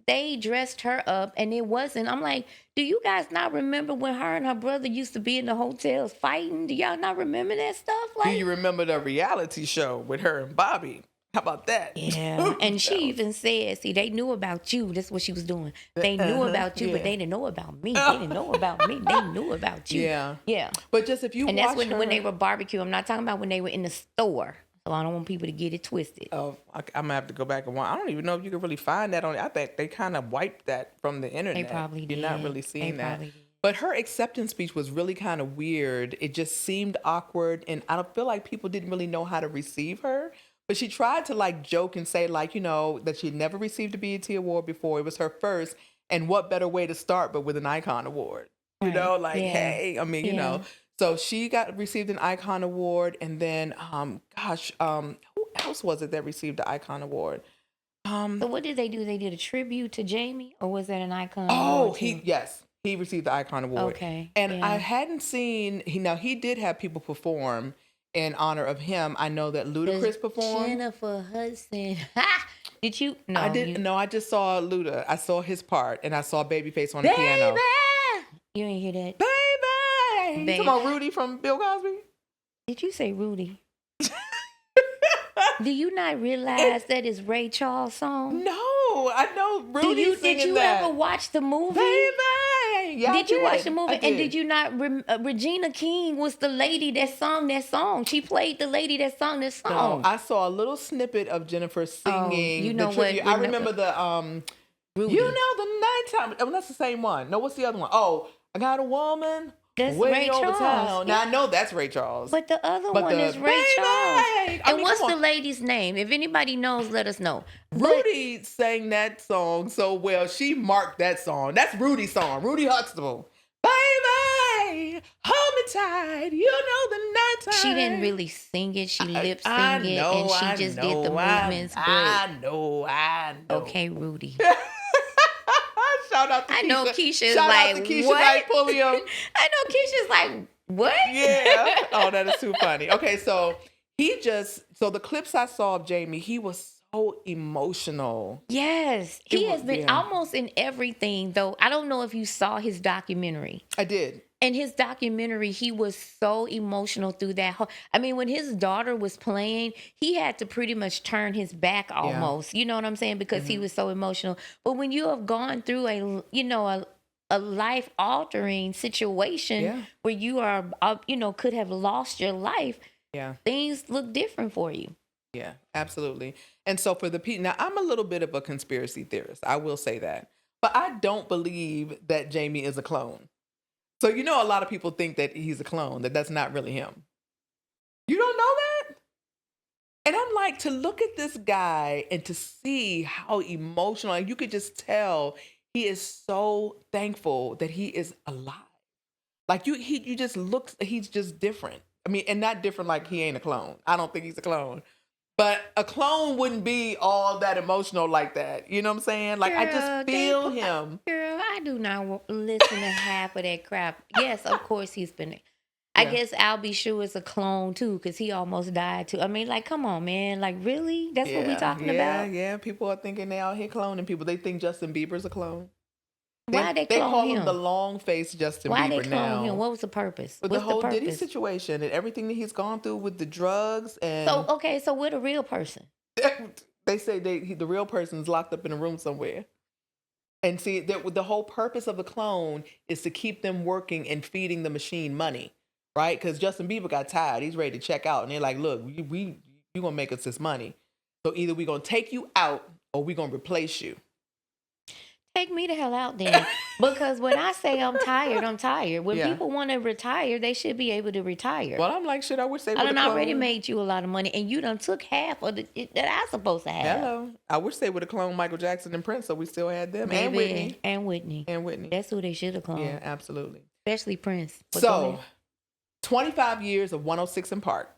Speaker 2: they dressed her up, and it wasn't. I'm like, do you guys not remember when her and her brother used to be in the hotels fighting? Do y'all not remember that stuff?
Speaker 1: Do you remember the reality show with her and Bobby? How about that?
Speaker 2: Yeah, and she even said, see, they knew about you. That's what she was doing. They knew about you, but they didn't know about me. They didn't know about me. They knew about you. Yeah.
Speaker 1: But just if you
Speaker 2: and
Speaker 1: watch
Speaker 2: that's when they were barbecue. I'm not talking about when they were in the store. So I don't want people to get it twisted.
Speaker 1: Oh, I'm gonna have to go back and watch. I don't even know if you can really find that on. I think they kind of wiped that from the internet.
Speaker 2: They probably did.
Speaker 1: You're not really seeing that. But her acceptance speech was really kind of weird. It just seemed awkward, and I don't feel like people didn't really know how to receive her. But she tried to like joke and say like, that she had never received a BET award before. It was her first, and what better way to start but with an Icon Award?
Speaker 2: Right.
Speaker 1: Hey, I mean, So she received an Icon Award, and then, who else was it that received the Icon Award?
Speaker 2: So what did they do? They did a tribute to Jamie, or was that an Icon
Speaker 1: Award?
Speaker 2: Oh,
Speaker 1: he received the Icon Award.
Speaker 2: Okay,
Speaker 1: and I hadn't seen. He did have people perform in honor of him. I know that Ludacris performed.
Speaker 2: Jennifer Hudson. Did you? No,
Speaker 1: I didn't. No, I just saw Luda. I saw his part, and I saw Babyface on the piano.
Speaker 2: You ain't hear that?
Speaker 1: Baby. You talking about Rudy from Bill Cosby?
Speaker 2: Did you say Rudy? Do you not realize that is Ray Charles' song?
Speaker 1: No, I know Rudy singing
Speaker 2: Did you
Speaker 1: that.
Speaker 2: ever watch the movie?
Speaker 1: Baby. Yeah,
Speaker 2: did you watch the movie?
Speaker 1: And
Speaker 2: did you not? Regina King was the lady that sung that song. She played the lady that sung this song.
Speaker 1: No, I saw a little snippet of Jennifer singing.
Speaker 2: You know what?
Speaker 1: I remember the
Speaker 2: Rudy.
Speaker 1: You know the nighttime. Oh, that's the same one. No, what's the other one? Oh, I got a woman.
Speaker 2: That's Ray Charles.
Speaker 1: Town. Now I know that's Ray Charles.
Speaker 2: But the other one is Ray Charles. And what's the lady's name? If anybody knows, let us know.
Speaker 1: Rudy sang that song so well. She marked that song. That's Rudy's song. Rudy Huxtable. Baby, hold me tight. You know the nighttime.
Speaker 2: She didn't really sing it. She lip synced it, and she just did the movements.
Speaker 1: I know.
Speaker 2: Okay, Rudy.
Speaker 1: Shout out to Keisha.
Speaker 2: I know Keisha's
Speaker 1: Shout
Speaker 2: like,
Speaker 1: out to Keisha
Speaker 2: what?
Speaker 1: Knight Pulliam.
Speaker 2: I know Keisha's like, what?
Speaker 1: Yeah. Oh, that is too funny. Okay, so the clips I saw of Jamie, he was so emotional.
Speaker 2: Yes. He has been almost in everything, though. I don't know if you saw his documentary.
Speaker 1: I did.
Speaker 2: In his documentary, he was so emotional through that whole. I mean, when his daughter was playing, he had to pretty much turn his back almost. Yeah. You know what I'm saying? Because he was so emotional. But when you have gone through a life altering situation where you are, could have lost your life. Yeah, things look different for you.
Speaker 1: Yeah, absolutely. And so for the people, now I'm a little bit of a conspiracy theorist. I will say that, but I don't believe that Jamie is a clone. So, a lot of people think that he's a clone, that's not really him. You don't know that? And I'm like, to look at this guy and to see how emotional, and you could just tell he is so thankful that he is alive. Like you just looks, he's just different. I mean, and not different like he ain't a clone. I don't think he's a clone. But a clone wouldn't be all that emotional like that. You know what I'm saying? Like, girl, I just feel him.
Speaker 2: Girl, I do not listen to half of that crap. Yes, of course he's been. I guess I'll be sure it's a clone too, because he almost died too. I mean, like, come on, man. Like, really? That's what we talking about?
Speaker 1: Yeah. People are thinking they out here cloning people. They think Justin Bieber's a clone.
Speaker 2: Why they
Speaker 1: call
Speaker 2: him
Speaker 1: the long face Justin Bieber now?
Speaker 2: Why they clone him? What was the purpose?
Speaker 1: With the whole Diddy situation and everything that he's gone through with the drugs and.
Speaker 2: So we're the real person.
Speaker 1: They say the real person is locked up in a room somewhere. And see, the whole purpose of the clone is to keep them working and feeding the machine money, right? Because Justin Bieber got tired. He's ready to check out. And they're like, look, you going to make us this money. So either we're going to take you out or we're going to replace you.
Speaker 2: Take me the hell out then. Because when I say I'm tired, I'm tired. When people want to retire, they should be able to retire.
Speaker 1: Well, I'm like, shit, I wish they would
Speaker 2: have already made you a lot of money, and you done took half of that I supposed to have.
Speaker 1: Hello. I wish they would have cloned Michael Jackson and Prince so we still had them.
Speaker 2: Baby,
Speaker 1: and Whitney.
Speaker 2: That's who they should have cloned.
Speaker 1: Yeah, absolutely.
Speaker 2: Especially Prince. But
Speaker 1: so, 25 years of 106 in Park.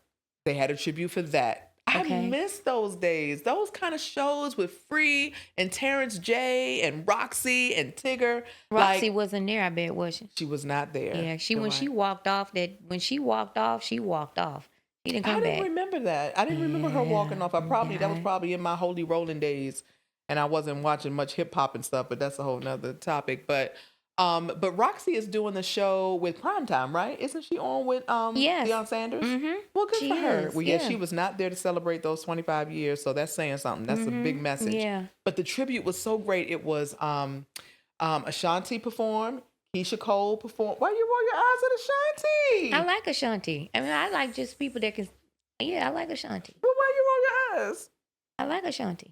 Speaker 1: They had a tribute for that. I miss those days. Those kind of shows with Free and Terrence J and Roxy and Tigger.
Speaker 2: Roxy wasn't there, I bet, was she?
Speaker 1: She was not there.
Speaker 2: Yeah, when she walked off, she walked off. He didn't
Speaker 1: I
Speaker 2: come
Speaker 1: didn't
Speaker 2: back.
Speaker 1: remember that. I didn't remember her walking off. That was probably in my holy rolling days, and I wasn't watching much hip hop and stuff. But that's a whole nother topic. But Roxy is doing the show with Primetime, right? Isn't she on with
Speaker 2: Yes.
Speaker 1: Deion Sanders?
Speaker 2: Mm-hmm.
Speaker 1: Well, good
Speaker 2: She
Speaker 1: for her.
Speaker 2: is,
Speaker 1: Well, yeah, she was not there to celebrate those 25 years, so that's saying something. That's a big message.
Speaker 2: Yeah.
Speaker 1: But the tribute was so great. It was Ashanti performed, Keisha Cole performed. Why you roll your eyes at Ashanti?
Speaker 2: I like Ashanti. I mean, I like just people that can. Yeah, I like Ashanti.
Speaker 1: Well, why you roll your eyes?
Speaker 2: I like Ashanti.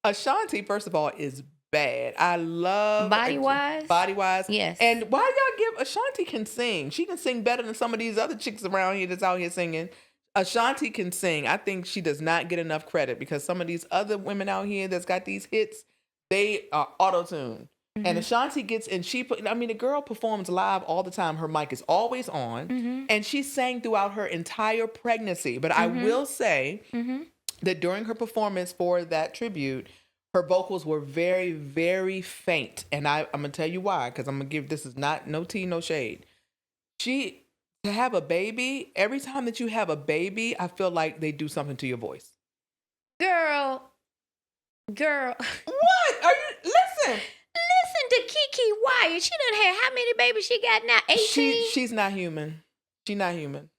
Speaker 1: Ashanti, first of all, is bad. I love
Speaker 2: Body wise.
Speaker 1: Yes. And why y'all give Ashanti can sing? She can sing better than some of these other chicks around here that's out here singing. Ashanti can sing. I think she does not get enough credit because some of these other women out here that's got these hits, they are auto-tuned. And Ashanti the girl performs live all the time. Her mic is always on. And she sang throughout her entire pregnancy. But I will say that during her performance for that tribute, her vocals were very, very faint. And I'm going to tell you why, because I'm going to give, this is not, no tea, no shade. To have a baby, every time that you have a baby, I feel like they do something to your voice.
Speaker 2: Girl.
Speaker 1: What? Are you, listen
Speaker 2: to Kiki Wyatt. She done had how many babies she got now? 18?
Speaker 1: She's not human. She's not human.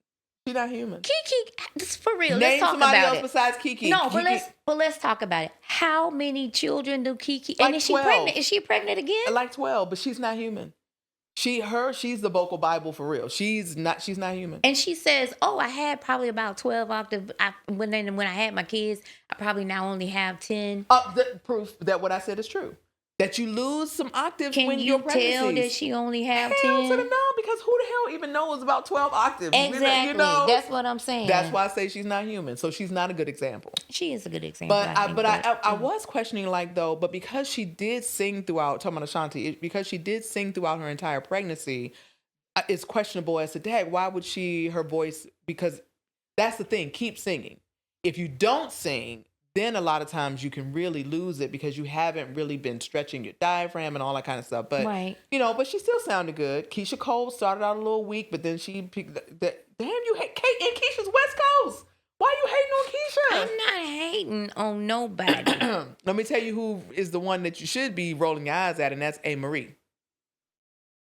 Speaker 2: Kiki, for real.
Speaker 1: Name
Speaker 2: let's talk
Speaker 1: somebody
Speaker 2: about
Speaker 1: else
Speaker 2: it.
Speaker 1: besides Kiki.
Speaker 2: No,
Speaker 1: Kiki,
Speaker 2: but let's talk about it. How many children do Kiki?
Speaker 1: Like
Speaker 2: and is
Speaker 1: 12.
Speaker 2: she pregnant? Is she pregnant again?
Speaker 1: Like 12, but she's not human. She's the vocal Bible for real. She's not human.
Speaker 2: And she says, "Oh, I had probably about 12 octaves. When I had my kids, I probably now only have 10."
Speaker 1: The proof that what I said is true. That you lose some octaves when you're pregnant.
Speaker 2: Can you tell that she only have 10?
Speaker 1: Hell to the no, because who the hell even knows about 12 octaves?
Speaker 2: Exactly.
Speaker 1: You know?
Speaker 2: That's what I'm saying.
Speaker 1: That's why I say she's not human. So she's not a good example.
Speaker 2: She is a good example.
Speaker 1: I was questioning, like, though, but because she did sing throughout, talking about Ashanti, because she did sing throughout her entire pregnancy, it's questionable as to, dang, why would her voice, because that's the thing, keep singing. If you don't sing, then a lot of times you can really lose it because you haven't really been stretching your diaphragm and all that kind of stuff. But, but she still sounded good. Keisha Cole started out a little weak, but then she picked damn, you hate Kate and Keisha's West Coast. Why are you hating on Keisha?
Speaker 2: I'm not hating on nobody.
Speaker 1: Let me tell you who is the one that you should be rolling your eyes at, and that's A. Marie.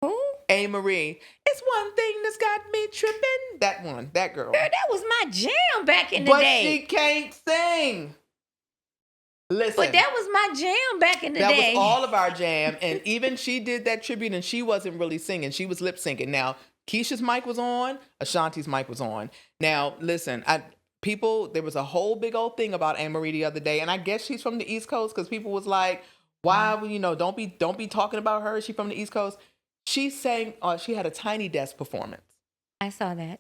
Speaker 2: Who?
Speaker 1: A. Marie. It's one thing that's got me tripping. That one, that girl.
Speaker 2: Girl, that was my jam back in the day.
Speaker 1: But she can't sing. Listen.
Speaker 2: But that was my jam back in the day.
Speaker 1: That was all of our jam. And even she did that tribute and she wasn't really singing. She was lip syncing. Now, Keisha's mic was on. Ashanti's mic was on. Now, listen, there was a whole big old thing about Anne-Marie the other day. And I guess she's from the East Coast because people was like, why, don't be talking about her. She's from the East Coast. She sang, she had a Tiny Desk performance.
Speaker 2: I saw that.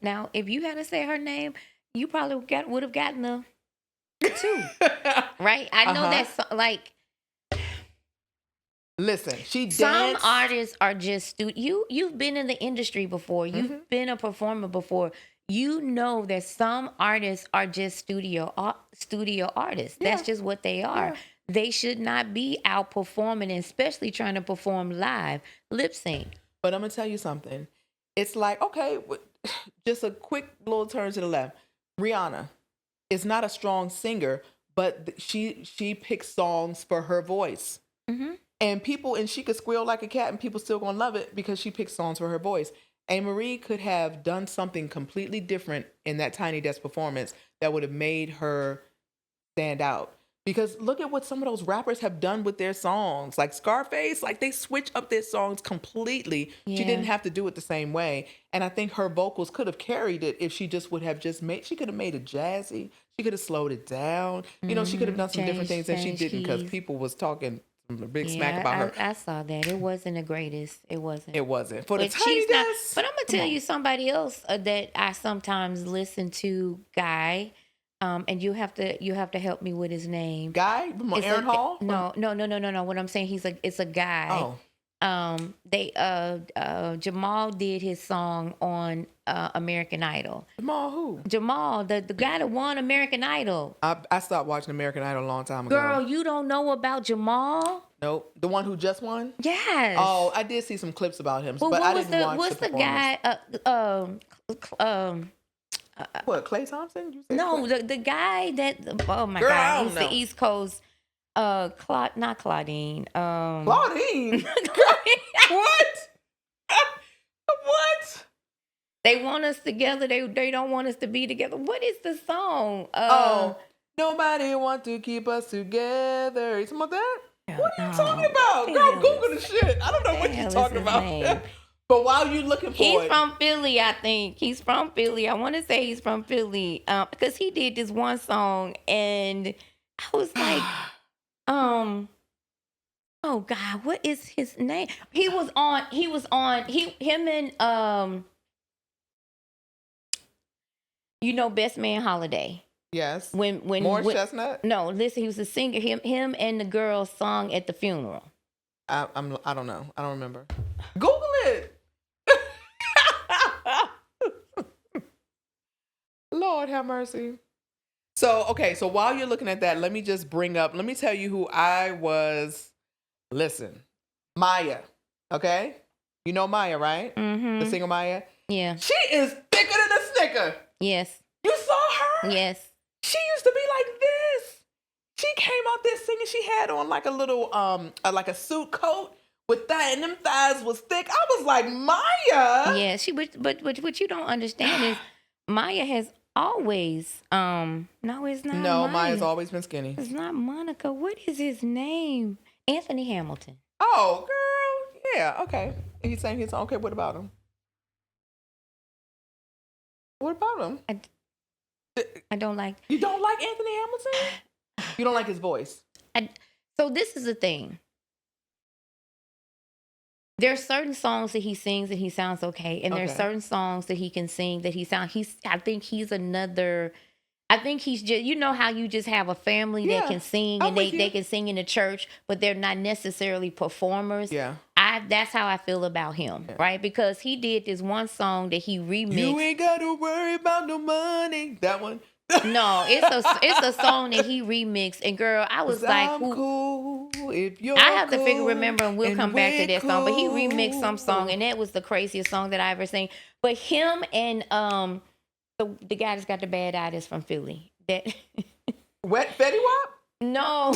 Speaker 2: Now, if you hadn't said her name, you probably would have gotten the two, right? I know that's like.
Speaker 1: Listen, she danced.
Speaker 2: Some artists are just you've been in the industry before. You've been a performer before. You know that some artists are just studio artists. Yeah. That's just what they are. Yeah. They should not be out performing, especially trying to perform live, lip sync.
Speaker 1: But I'm gonna tell you something. It's like, okay, just a quick little turn to the left. Rihanna is not a strong singer, but she picks songs for her voice. And she could squeal like a cat and people still gonna love it because she picks songs for her voice. Anne-Marie could have done something completely different in that Tiny Desk performance that would have made her stand out. Because look at what some of those rappers have done with their songs. Like Scarface, like they switch up their songs completely. Yeah. She didn't have to do it the same way. And I think her vocals could have carried it if she just would have she could have made it jazzy. She could have slowed it down. She could have done some different things that she didn't because people was talking a big smack about her.
Speaker 2: I saw that. It wasn't the greatest. It wasn't.
Speaker 1: For the Tiny Desk.
Speaker 2: But I'm going to tell you somebody else that I sometimes listen to, Guy. And you have to help me with his name.
Speaker 1: Guy? Aaron Hall?
Speaker 2: No. What I'm saying, it's a guy.
Speaker 1: Oh.
Speaker 2: Jamal did his song on American Idol.
Speaker 1: Jamal who?
Speaker 2: Jamal, the guy that won American Idol.
Speaker 1: I stopped watching American Idol a long time ago.
Speaker 2: Girl, you don't know about Jamal?
Speaker 1: Nope. The one who just won?
Speaker 2: Yes.
Speaker 1: Oh, I did see some clips about him, but I didn't watch the performance.
Speaker 2: What's the guy?
Speaker 1: What, Klay Thompson? You said
Speaker 2: No,
Speaker 1: Klay?
Speaker 2: the guy that, oh my
Speaker 1: Girl, I
Speaker 2: God,
Speaker 1: don't
Speaker 2: he's
Speaker 1: know.
Speaker 2: the East Coast, not Claudine.
Speaker 1: Claudine? What? What?
Speaker 2: They want us together. They don't want us to be together. What is the song?
Speaker 1: Nobody want to keep us together. Something like that? What are you
Speaker 2: no.
Speaker 1: talking about? Girl, Google the shit. I don't know what you're talking about. But while you're looking for
Speaker 2: he's from Philly, I think. He's from Philly. I want to say he's from Philly. Because he did this one song and I was like, oh God, what is his name? Him and Best Man Holiday.
Speaker 1: Yes.
Speaker 2: When
Speaker 1: Morris Chestnut?
Speaker 2: No, listen, he was a singer. Him and the girl sung at the funeral.
Speaker 1: I don't know. I don't remember. Google it. Lord have mercy. So, okay, so while you're looking at that, let me tell you who I was. Listen, Maya, okay? You know Maya, right?
Speaker 2: Mm-hmm.
Speaker 1: The singer Maya?
Speaker 2: Yeah.
Speaker 1: She is thicker than a snicker.
Speaker 2: Yes.
Speaker 1: You saw her?
Speaker 2: Yes.
Speaker 1: She used to be like this. She came out there singing. She had on like a little, like a suit coat with that, and them thighs was thick. I was like, Maya.
Speaker 2: Yeah, but what you don't understand is Maya has always, no, it's not.
Speaker 1: No,
Speaker 2: Maya.
Speaker 1: Maya's always been skinny.
Speaker 2: It's not Monica. What is his name? Anthony Hamilton.
Speaker 1: Oh, girl. Yeah, okay. And he's saying his song. Okay, what about him? What about him?
Speaker 2: I don't like.
Speaker 1: You don't like Anthony Hamilton? You don't like his voice?
Speaker 2: So this is the thing. There are certain songs that he sings and he sounds okay, and there are certain songs that he can sing that I think he's just, how you just have a family that can sing and they can sing in the church, but they're not necessarily performers.
Speaker 1: Yeah.
Speaker 2: That's how I feel about him, right? Because he did this one song that he remixed.
Speaker 1: You ain't gotta worry about no money. That one.
Speaker 2: No, it's a song that he remixed, and girl, I was like,
Speaker 1: cool if you're
Speaker 2: I have to
Speaker 1: cool,
Speaker 2: remember, and we'll come back to that song. But he remixed some song, and that was the craziest song that I ever seen. But him and the guy that's got the bad eye that's from Philly. That
Speaker 1: Wet Fetty Wap?
Speaker 2: No.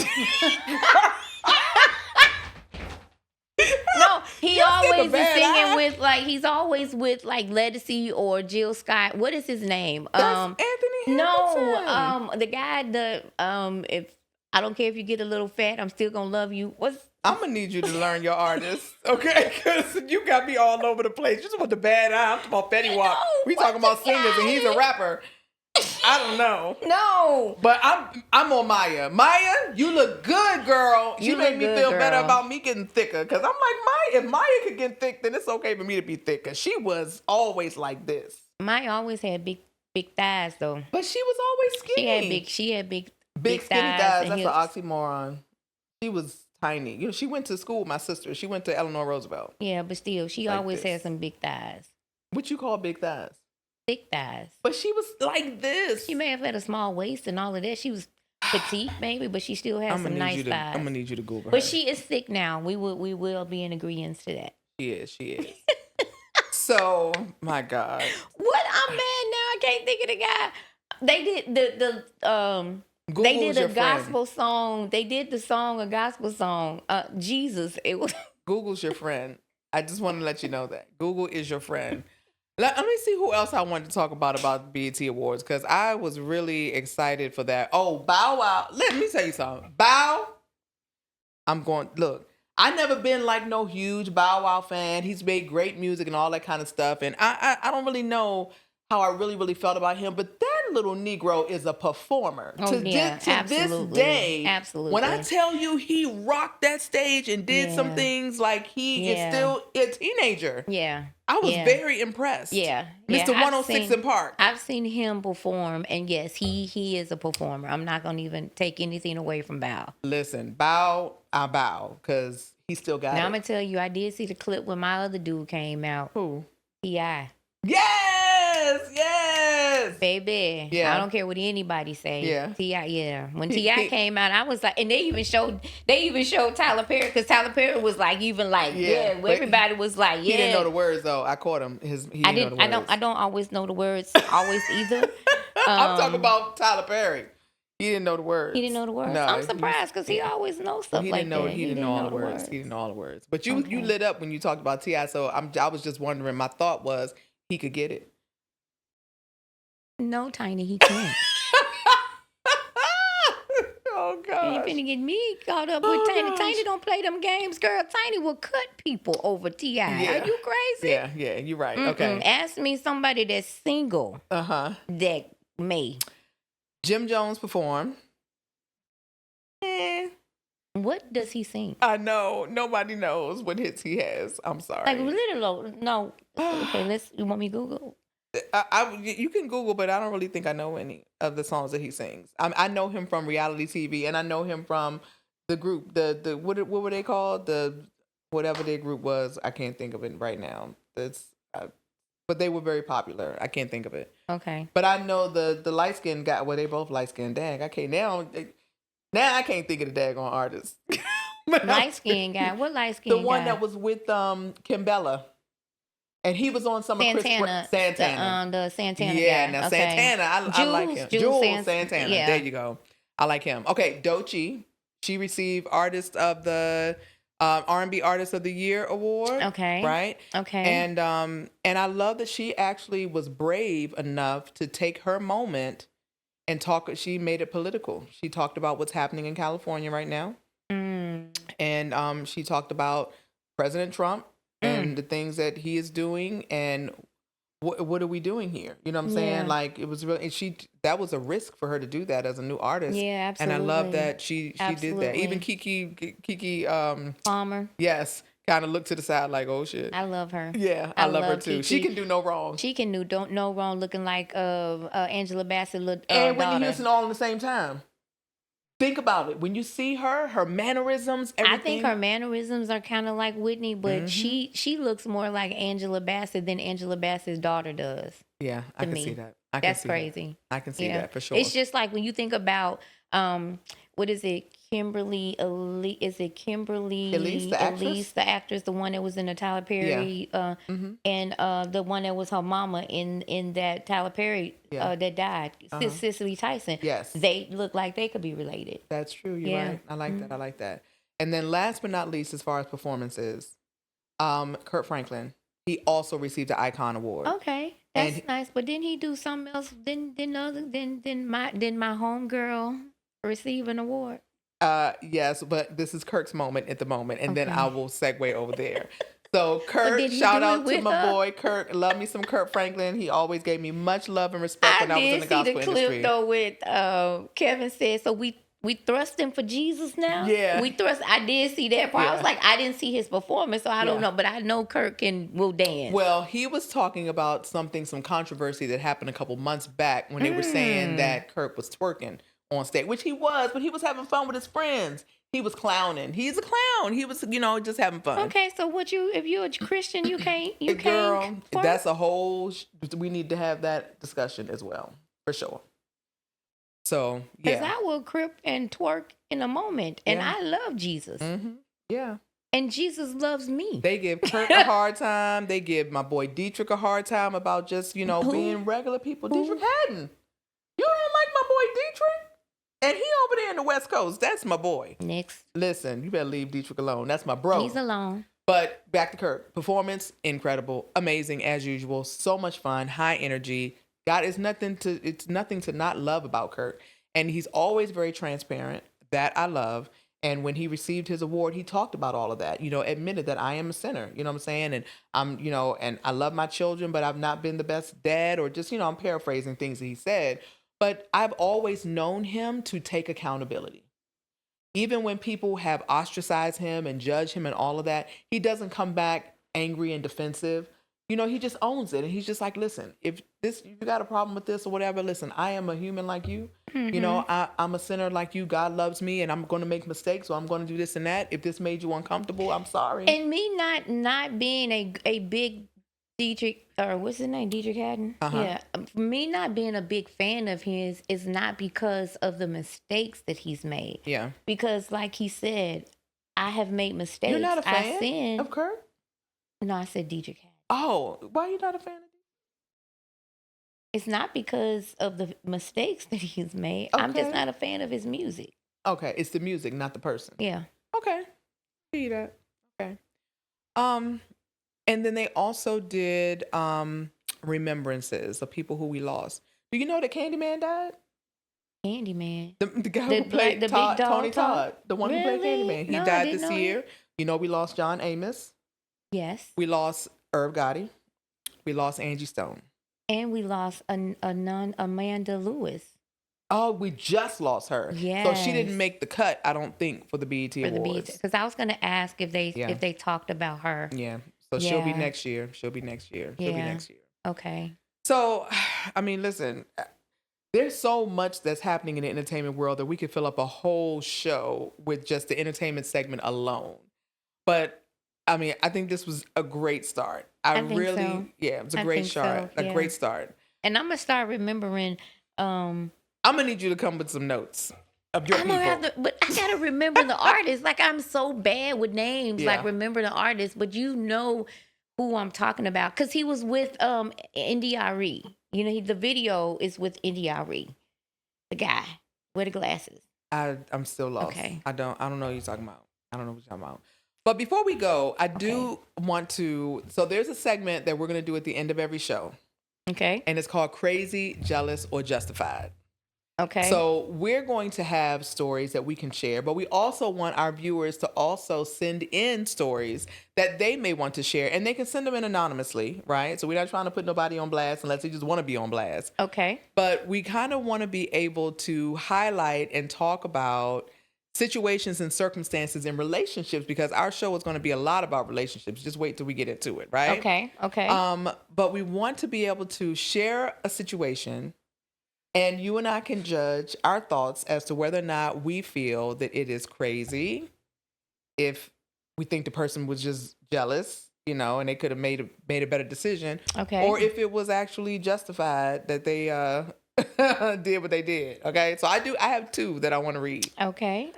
Speaker 2: No, he always is singing with he's always with Ledisi or Jill Scott. What is his name?
Speaker 1: That's Anthony Hamilton.
Speaker 2: No, the guy if I don't care if you get a little fat, I'm still gonna love you.
Speaker 1: I'm gonna need you to learn your artists, okay? Because you got me all over the place. You just want the bad eye. I'm talking about Fetty Wap. We talking about singers, and he's a rapper. I don't know.
Speaker 2: No.
Speaker 1: But I'm on Maya. Maya, you look good, girl. You make me feel better about me getting thicker. Because I'm like, Maya, if Maya could get thick, then it's okay for me to be thick. Because she was always like this.
Speaker 2: Maya always had big thighs, though.
Speaker 1: But she was always skinny.
Speaker 2: She had big
Speaker 1: skinny thighs. That's
Speaker 2: hips.
Speaker 1: an oxymoron. She was tiny. She went to school with my sister. She went to Eleanor Roosevelt.
Speaker 2: Yeah, but still, she always had some big thighs.
Speaker 1: What you call big thighs?
Speaker 2: Thick thighs.
Speaker 1: But she was like this.
Speaker 2: She may have had a small waist and all of that. She was petite, maybe, but she still has some nice thighs.
Speaker 1: I'm gonna need you to Google her.
Speaker 2: But she is thick now. We will be in agreement to that.
Speaker 1: She is. So, my God.
Speaker 2: What? I'm mad now. I can't think of the guy. They did they did a gospel song. They did a gospel song. Jesus. It was
Speaker 1: Google's your friend. I just want to let you know that. Google is your friend. Let me see who else I wanted to talk about BET Awards, because I was really excited for that. Oh, Bow Wow. Let me tell you something. Look, I never been like no huge Bow Wow fan. He's made great music and all that kind of stuff. And I don't really know how I really felt about him, but that little Negro is a performer. To this day,
Speaker 2: absolutely.
Speaker 1: When I tell you he rocked that stage and did some things like he is still a teenager.
Speaker 2: Yeah.
Speaker 1: I was very impressed.
Speaker 2: Yeah.
Speaker 1: Mr. 106 in Park.
Speaker 2: I've seen him perform, and yes, he is a performer. I'm not going to even take anything away from Bow.
Speaker 1: Listen, I bow, because he still got it.
Speaker 2: Now, I'm going to tell you, I did see the clip when my other dude came out.
Speaker 1: Who?
Speaker 2: T.I.
Speaker 1: Yes! is.
Speaker 2: Baby,
Speaker 1: Yeah.
Speaker 2: I don't care what anybody say.
Speaker 1: Yeah.
Speaker 2: T.I., yeah. When T.I. came out, I was like, and they even showed Tyler Perry, because Tyler Perry was like, everybody was like,
Speaker 1: He didn't know the words though. I caught him. He didn't know the words.
Speaker 2: I don't always know the words always either.
Speaker 1: I'm talking about Tyler Perry. He didn't know the words.
Speaker 2: He didn't know the words. No, I'm surprised because he always knows stuff like that.
Speaker 1: He didn't know all the words. He didn't know all the words. But you lit up when you talked about T.I. So I was just wondering. My thought was he could get it.
Speaker 2: No, Tiny, he can't.
Speaker 1: Oh God!
Speaker 2: You finna get me caught up with Tiny. Gosh. Tiny don't play them games, girl. Tiny will cut people over T.I. Yeah. Are you crazy?
Speaker 1: Yeah, you're right. Okay.
Speaker 2: Ask me somebody that's single. That may.
Speaker 1: Jim Jones performed.
Speaker 2: What does he sing?
Speaker 1: I know. Nobody knows what hits he has. I'm sorry.
Speaker 2: Like little. No. Okay, you want me to Google?
Speaker 1: You can Google, but I don't really think I know any of the songs that he sings. I know him from reality TV, and I know him from the group. The what were they called? The whatever their group was. I can't think of it right now. But they were very popular. I can't think of it.
Speaker 2: Okay.
Speaker 1: But I know the light skinned guy. Well, they both light skinned. Dang. Okay, now I can't think of the daggone artist.
Speaker 2: Light skinned guy. What light skinned guy?
Speaker 1: The one that was with Kimbella. And he was on some
Speaker 2: Santana.
Speaker 1: of Santana.
Speaker 2: The Santana
Speaker 1: yeah,
Speaker 2: guy.
Speaker 1: Now okay. Santana, I like him. Jules Santana. Yeah. There you go. I like him. Okay, Doechii. She received Artist of the R&B Artist of the Year award.
Speaker 2: Okay.
Speaker 1: Right?
Speaker 2: Okay.
Speaker 1: And I love that she actually was brave enough to take her moment and talk. She made it political. She talked about what's happening in California right now. And she talked about President Trump and the things that he is doing, and what are we doing here? You know what I'm saying? Like, it was really, that was a risk for her to do that as a new artist.
Speaker 2: Yeah, absolutely.
Speaker 1: And I love that she did that. Even Kiki
Speaker 2: Palmer.
Speaker 1: Yes, kind of looked to the side like, oh shit.
Speaker 2: I love her.
Speaker 1: Yeah, I love her too. Kiki. She can do no wrong.
Speaker 2: She can do no wrong, looking like Angela Bassett
Speaker 1: and Whitney Houston all at the same time. Think about it. When you see her mannerisms, everything.
Speaker 2: I think her mannerisms are kind of like Whitney, but she looks more like Angela Bassett than Angela Bassett's daughter does.
Speaker 1: Yeah, I can see that.
Speaker 2: That's crazy.
Speaker 1: I can see that for sure.
Speaker 2: It's just like when you think about what is it? Kimberly Elise, the actress, the one that was in the Tyler Perry, and the one that was her mama in that Tyler Perry that died, Cicely Tyson.
Speaker 1: Yes,
Speaker 2: they look like they could be related.
Speaker 1: That's true. You're right. I like that. I like that. And then last but not least, as far as performances, Kurt Franklin. He also received the Icon Award.
Speaker 2: Okay, that's nice. But didn't he do something else? Didn't my homegirl receive an award?
Speaker 1: Yes, but this is Kirk's moment at the moment, and then I will segue over there. So Kurt, shout out to my boy Kurt. Love me some Kurt Franklin. He always gave me much love and respect when I was in the gospel industry. I did see the clip though
Speaker 2: with Kevin said, so we thrust him for Jesus now?
Speaker 1: Yeah.
Speaker 2: I did see that part. Yeah. I was like, I didn't see his performance, so I don't know, but I know Kurt will dance.
Speaker 1: Well, he was talking about some controversy that happened a couple months back when they were saying that Kurt was twerking on stage, which he was, but he was having fun with his friends. He was clowning. He's a clown. He was, just having fun.
Speaker 2: Okay, so if you're a Christian, you can't.
Speaker 1: Girl, that's a whole. We need to have that discussion as well, for sure. So yeah,
Speaker 2: because I will crip and twerk in a moment, and I love Jesus.
Speaker 1: Yeah.
Speaker 2: And Jesus loves me.
Speaker 1: They give Kurt a hard time. They give my boy Dietrich a hard time about just, being regular people. Dietrich Haddon. You don't like my boy Dietrich? And he over there in the West Coast. That's my boy.
Speaker 2: Next.
Speaker 1: Listen, you better leave Dietrich alone. That's my bro.
Speaker 2: He's alone.
Speaker 1: But back to Kurt. Performance, incredible. Amazing as usual. So much fun. High energy. God, it's nothing to not love about Kurt. And he's always very transparent. That I love. And when he received his award, he talked about all of that, admitted that I am a sinner, you know what I'm saying? And I'm, and I love my children, but I've not been the best dad, or just, I'm paraphrasing things that he said. But I've always known him to take accountability. Even when people have ostracized him and judged him and all of that, he doesn't come back angry and defensive. He just owns it. And he's just like, listen, if you got a problem with this or whatever, listen, I am a human like you. I'm a sinner like you. God loves me, and I'm going to make mistakes, so I'm going to do this and that. If this made you uncomfortable, I'm sorry.
Speaker 2: And me not being a big Dietrich, or what's his name? Dietrich Haddon? Yeah. For me not being a big fan of his is not because of the mistakes that he's made.
Speaker 1: Yeah.
Speaker 2: Because, like he said, I have made mistakes.
Speaker 1: You're not a
Speaker 2: I
Speaker 1: fan
Speaker 2: sinned.
Speaker 1: of Kurt?
Speaker 2: No, I said Dietrich Haddon.
Speaker 1: Oh, why are you not a fan of Dietrich?
Speaker 2: It's not because of the mistakes that he's made.
Speaker 1: Okay.
Speaker 2: I'm just not a fan of his music.
Speaker 1: Okay, it's the music, not the person.
Speaker 2: Yeah.
Speaker 1: Okay. See that. Okay. And then they also did remembrances of people who we lost. Do you know that Candyman died?
Speaker 2: Candyman.
Speaker 1: The guy who played Tony Todd, the one who played Candyman. He died this year. You know, we lost John Amos.
Speaker 2: Yes.
Speaker 1: We lost Irv Gotti. We lost Angie Stone.
Speaker 2: And we lost Amanda Lewis.
Speaker 1: Oh, we just lost her.
Speaker 2: Yeah.
Speaker 1: So she didn't make the cut, I don't think, for the BET Awards.
Speaker 2: Because I was going to ask if they talked about her.
Speaker 1: Yeah. So she'll be next year. She'll be next year.
Speaker 2: Okay.
Speaker 1: So, I mean, listen, there's so much that's happening in the entertainment world that we could fill up a whole show with just the entertainment segment alone. But I mean, I think this was a great start. I really think so. Yeah, it was a great start. A great start.
Speaker 2: And I'm gonna start remembering.
Speaker 1: I'm gonna need you to come with some notes of your people.
Speaker 2: But I gotta remember the artist. Like, I'm so bad with names. Like, remember the artist, but you know who I'm talking about because he was with NDRE. You know, the video is with NDRE, the guy with the glasses.
Speaker 1: I'm still lost.
Speaker 2: Okay.
Speaker 1: I don't know what you're talking about. I don't know what you're talking about. But before we go, I do want to. So there's a segment that we're going to do at the end of every show.
Speaker 2: Okay.
Speaker 1: And it's called Crazy, Jealous, or Justified.
Speaker 2: Okay.
Speaker 1: So we're going to have stories that we can share, but we also want our viewers to also send in stories that they may want to share, and they can send them in anonymously, right? So we're not trying to put nobody on blast unless they just want to be on blast.
Speaker 2: Okay.
Speaker 1: But we kind of want to be able to highlight and talk about situations and circumstances in relationships, because our show is going to be a lot about relationships. Just wait till we get into it, right?
Speaker 2: Okay.
Speaker 1: But we want to be able to share a situation, and you and I can judge our thoughts as to whether or not we feel that it is crazy, if we think the person was just jealous, you know, and they could have made a better decision, or if it was actually justified that they did what they did. Okay, so I have two that I want to read.
Speaker 2: Okay.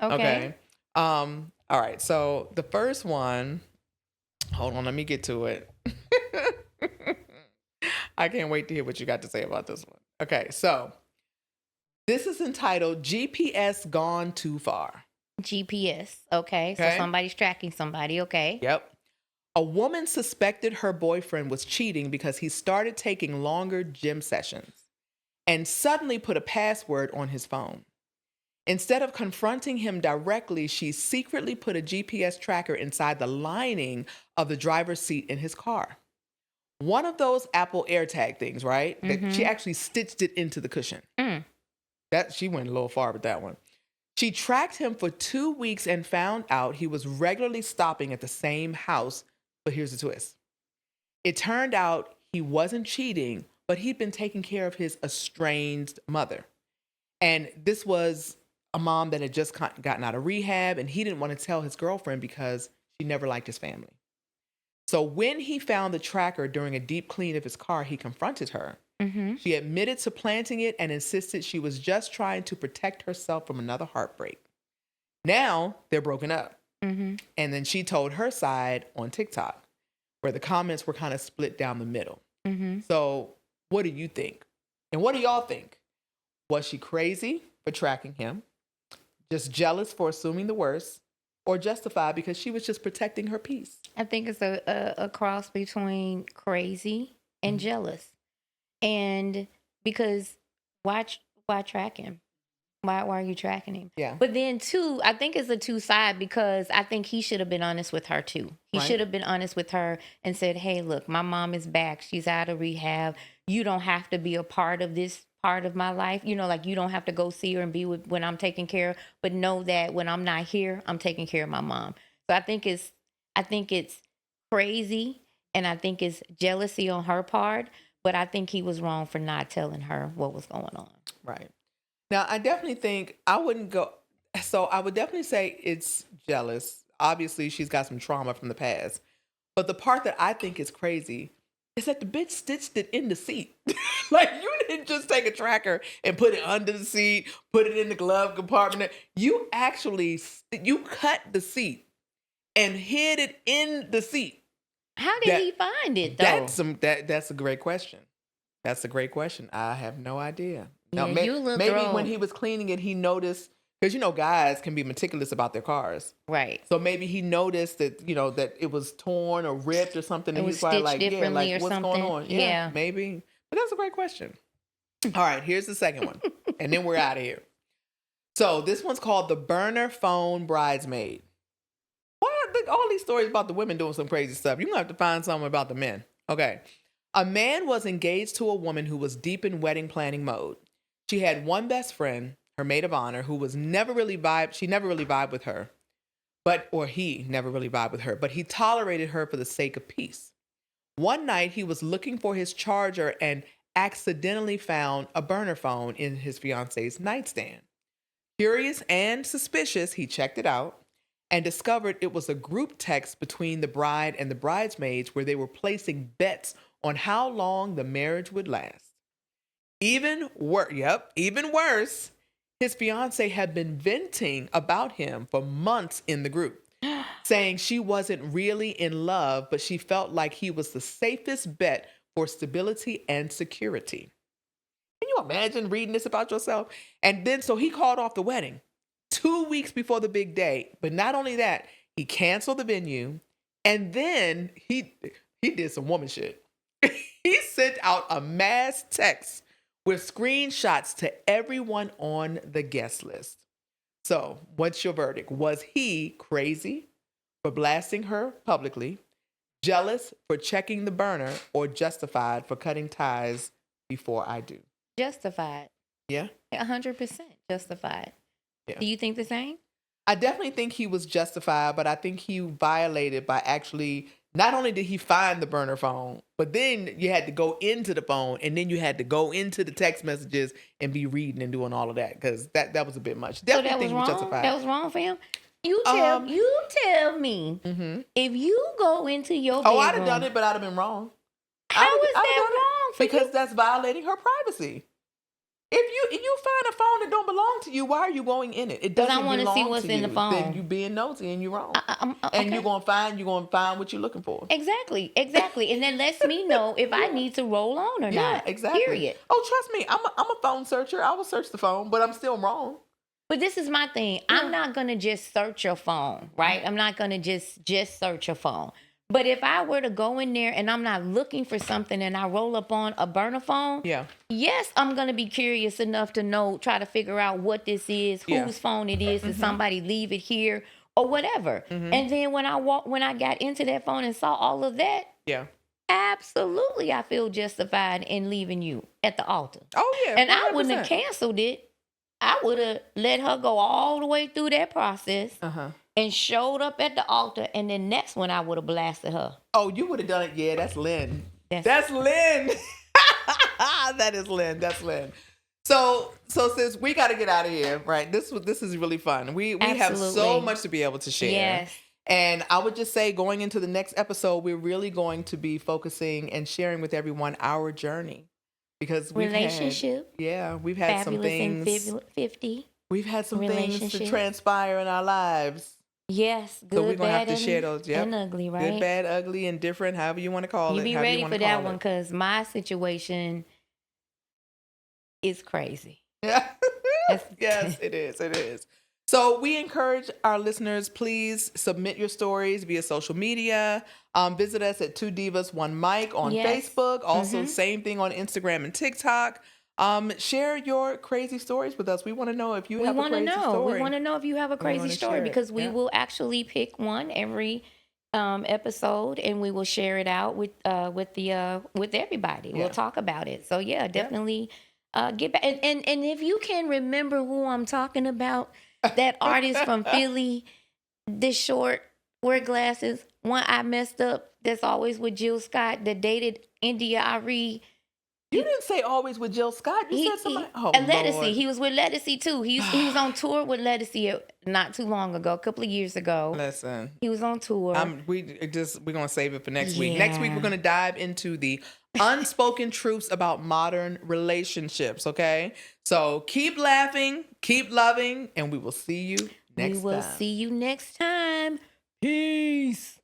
Speaker 1: All right, so the first one, hold on, let me get to it. I can't wait to hear what you got to say about this one. Okay, so this is entitled GPS Gone Too Far.
Speaker 2: GPS. Okay. So somebody's tracking somebody. Okay.
Speaker 1: Yep. A woman suspected her boyfriend was cheating because he started taking longer gym sessions and suddenly put a password on his phone. Instead of confronting him directly, she secretly put a GPS tracker inside the lining of the driver's seat in his car. One of those Apple AirTag things, right? That she actually stitched it into the cushion. That she went a little far with that one. She tracked him for 2 weeks and found out he was regularly stopping at the same house. But here's the twist. It turned out he wasn't cheating, but he'd been taking care of his estranged mother. And this was a mom that had just gotten out of rehab, and he didn't want to tell his girlfriend because she never liked his family. So when he found the tracker during a deep clean of his car, he confronted her. She admitted to planting it and insisted she was just trying to protect herself from another heartbreak. Now they're broken up. And then she told her side on TikTok, where the comments were kind of split down the middle. So what do you think? And what do y'all think? Was she crazy for tracking him? Just jealous for assuming the worst? Or justified because she was just protecting her peace?
Speaker 2: I think it's a cross between crazy and jealous. And because why track him? Why are you tracking him?
Speaker 1: Yeah.
Speaker 2: But then too, I think it's a two-side, because I think he should have been honest with her too. He should have been honest with her and said, hey, look, my mom is back. She's out of rehab. You don't have to be a part of this part of my life. You know, like, you don't have to go see her and be with when I'm taking care of, but know that when I'm not here, I'm taking care of my mom. So I think it's crazy, and I think it's jealousy on her part. But I think he was wrong for not telling her what was going on.
Speaker 1: Right. Now, I definitely think I would definitely say it's jealous. Obviously, she's got some trauma from the past. But the part that I think is crazy is that the bitch stitched it in the seat. Like, you didn't just take a tracker and put it under the seat, put it in the glove compartment. You actually, you cut the seat and hid it in the seat.
Speaker 2: How did he find it, though?
Speaker 1: That's a great question. That's a great question. I have no idea.
Speaker 2: Yeah,
Speaker 1: now, maybe when he was cleaning it, he noticed, because, guys can be meticulous about their cars.
Speaker 2: Right.
Speaker 1: So maybe he noticed that, that it was torn or ripped or something. And he's probably like, yeah, like, what's going on? Yeah, maybe. But that's a great question. All right, here's the second one. And then we're out of here. So this one's called the burner phone bridesmaid. Why are all these stories about the women doing some crazy stuff? You're going to have to find something about the men. Okay. A man was engaged to a woman who was deep in wedding planning mode. She had one best friend, her maid of honor, who was never really vibed with her. He never really vibed with her, but he tolerated her for the sake of peace. One night, he was looking for his charger and accidentally found a burner phone in his fiance's nightstand. Curious and suspicious, he checked it out and discovered it was a group text between the bride and the bridesmaids where they were placing bets on how long the marriage would last. Even worse, his fiance had been venting about him for months in the group, saying she wasn't really in love, but she felt like he was the safest bet for stability and security. Can you imagine reading this about yourself? And then, so he called off the wedding 2 weeks before the big day. But not only that, he canceled the venue, and then he did some woman shit. He sent out a mass text with screenshots to everyone on the guest list. So, what's your verdict? Was he crazy for blasting her publicly, jealous for checking the burner, or justified for cutting ties before I do?
Speaker 2: Justified.
Speaker 1: Yeah?
Speaker 2: 100% justified. Yeah. Do you think the same?
Speaker 1: I definitely think he was justified, but I think he violated by actually, not only did he find the burner phone, but then you had to go into the phone, and then you had to go into the text messages and be reading and doing all of that, because that was a bit much. Definitely think he was justified.
Speaker 2: That was wrong for him? You tell me, if you go into your bedroom.
Speaker 1: Oh, I'd have done it, but I'd have been wrong.
Speaker 2: How is that wrong for you?
Speaker 1: Because that's violating her privacy. If you find a phone that don't belong to you, why are you going in it? It doesn't belong to you. Because I want to see what's in the phone. Then you being nosy and you're wrong. Okay. And you're gonna find what you're looking for.
Speaker 2: Exactly. And then lets me know if I need to roll on or not.
Speaker 1: Yeah, exactly.
Speaker 2: Period.
Speaker 1: Oh, trust me, I'm a phone searcher. I will search the phone, but I'm still wrong.
Speaker 2: But this is my thing. Yeah. I'm not gonna just search your phone, right? I'm not gonna just search your phone. But if I were to go in there and I'm not looking for something and I roll up on a burner phone, yes, I'm going to be curious enough to try to figure out what this is, whose phone it is, did somebody leave it here or whatever. And then when I got into that phone and saw all of that, absolutely I feel justified in leaving you at the altar.
Speaker 1: Oh, yeah. 100%.
Speaker 2: And I wouldn't have canceled it. I would have let her go all the way through that process. And showed up at the altar, and then next one I would have blasted her.
Speaker 1: Oh, you would have done it. Yeah, that's Lynn. That's Lynn. That is Lynn. That's Lynn. So sis, we got to get out of here, right? This is really fun. We have so much to be able to share. Yes. And I would just say, going into the next episode, we're really going to be focusing and sharing with everyone our journey, because we've had some things.
Speaker 2: 50.
Speaker 1: We've had some things to transpire in our lives.
Speaker 2: Yes, good,
Speaker 1: so we're gonna have to share those.
Speaker 2: And ugly, right?
Speaker 1: Good, bad, ugly, and different. However you want to call it.
Speaker 2: You be ready for that one, because my situation is crazy.
Speaker 1: Yeah. Yes, it is. It is. So we encourage our listeners, please submit your stories via social media. Visit us at 2 Divas 1 Mic on Facebook. Also, same thing on Instagram and TikTok. Share your crazy stories with us. We want to know if you have a crazy story.
Speaker 2: We want to know if you have a crazy story, because we will actually pick one every episode, and we will share it out with everybody. We'll talk about it. So definitely get back. And if you can remember who I'm talking about, that artist from Philly, the short, wear glasses, one eye messed up, that's always with Jill Scott, that dated India Ari.
Speaker 1: You didn't say always with Jill Scott. You said somebody. Oh,
Speaker 2: and
Speaker 1: Lord.
Speaker 2: Ledisi. He was with Ledisi too. He was on tour with Ledisi not too long ago, a couple of years ago.
Speaker 1: Listen,
Speaker 2: he was on tour.
Speaker 1: We're gonna save it for next week. Next week we're gonna dive into the unspoken truths about modern relationships. Okay, so keep laughing, keep loving, and we will see you next time.
Speaker 2: We will see you next time. Peace.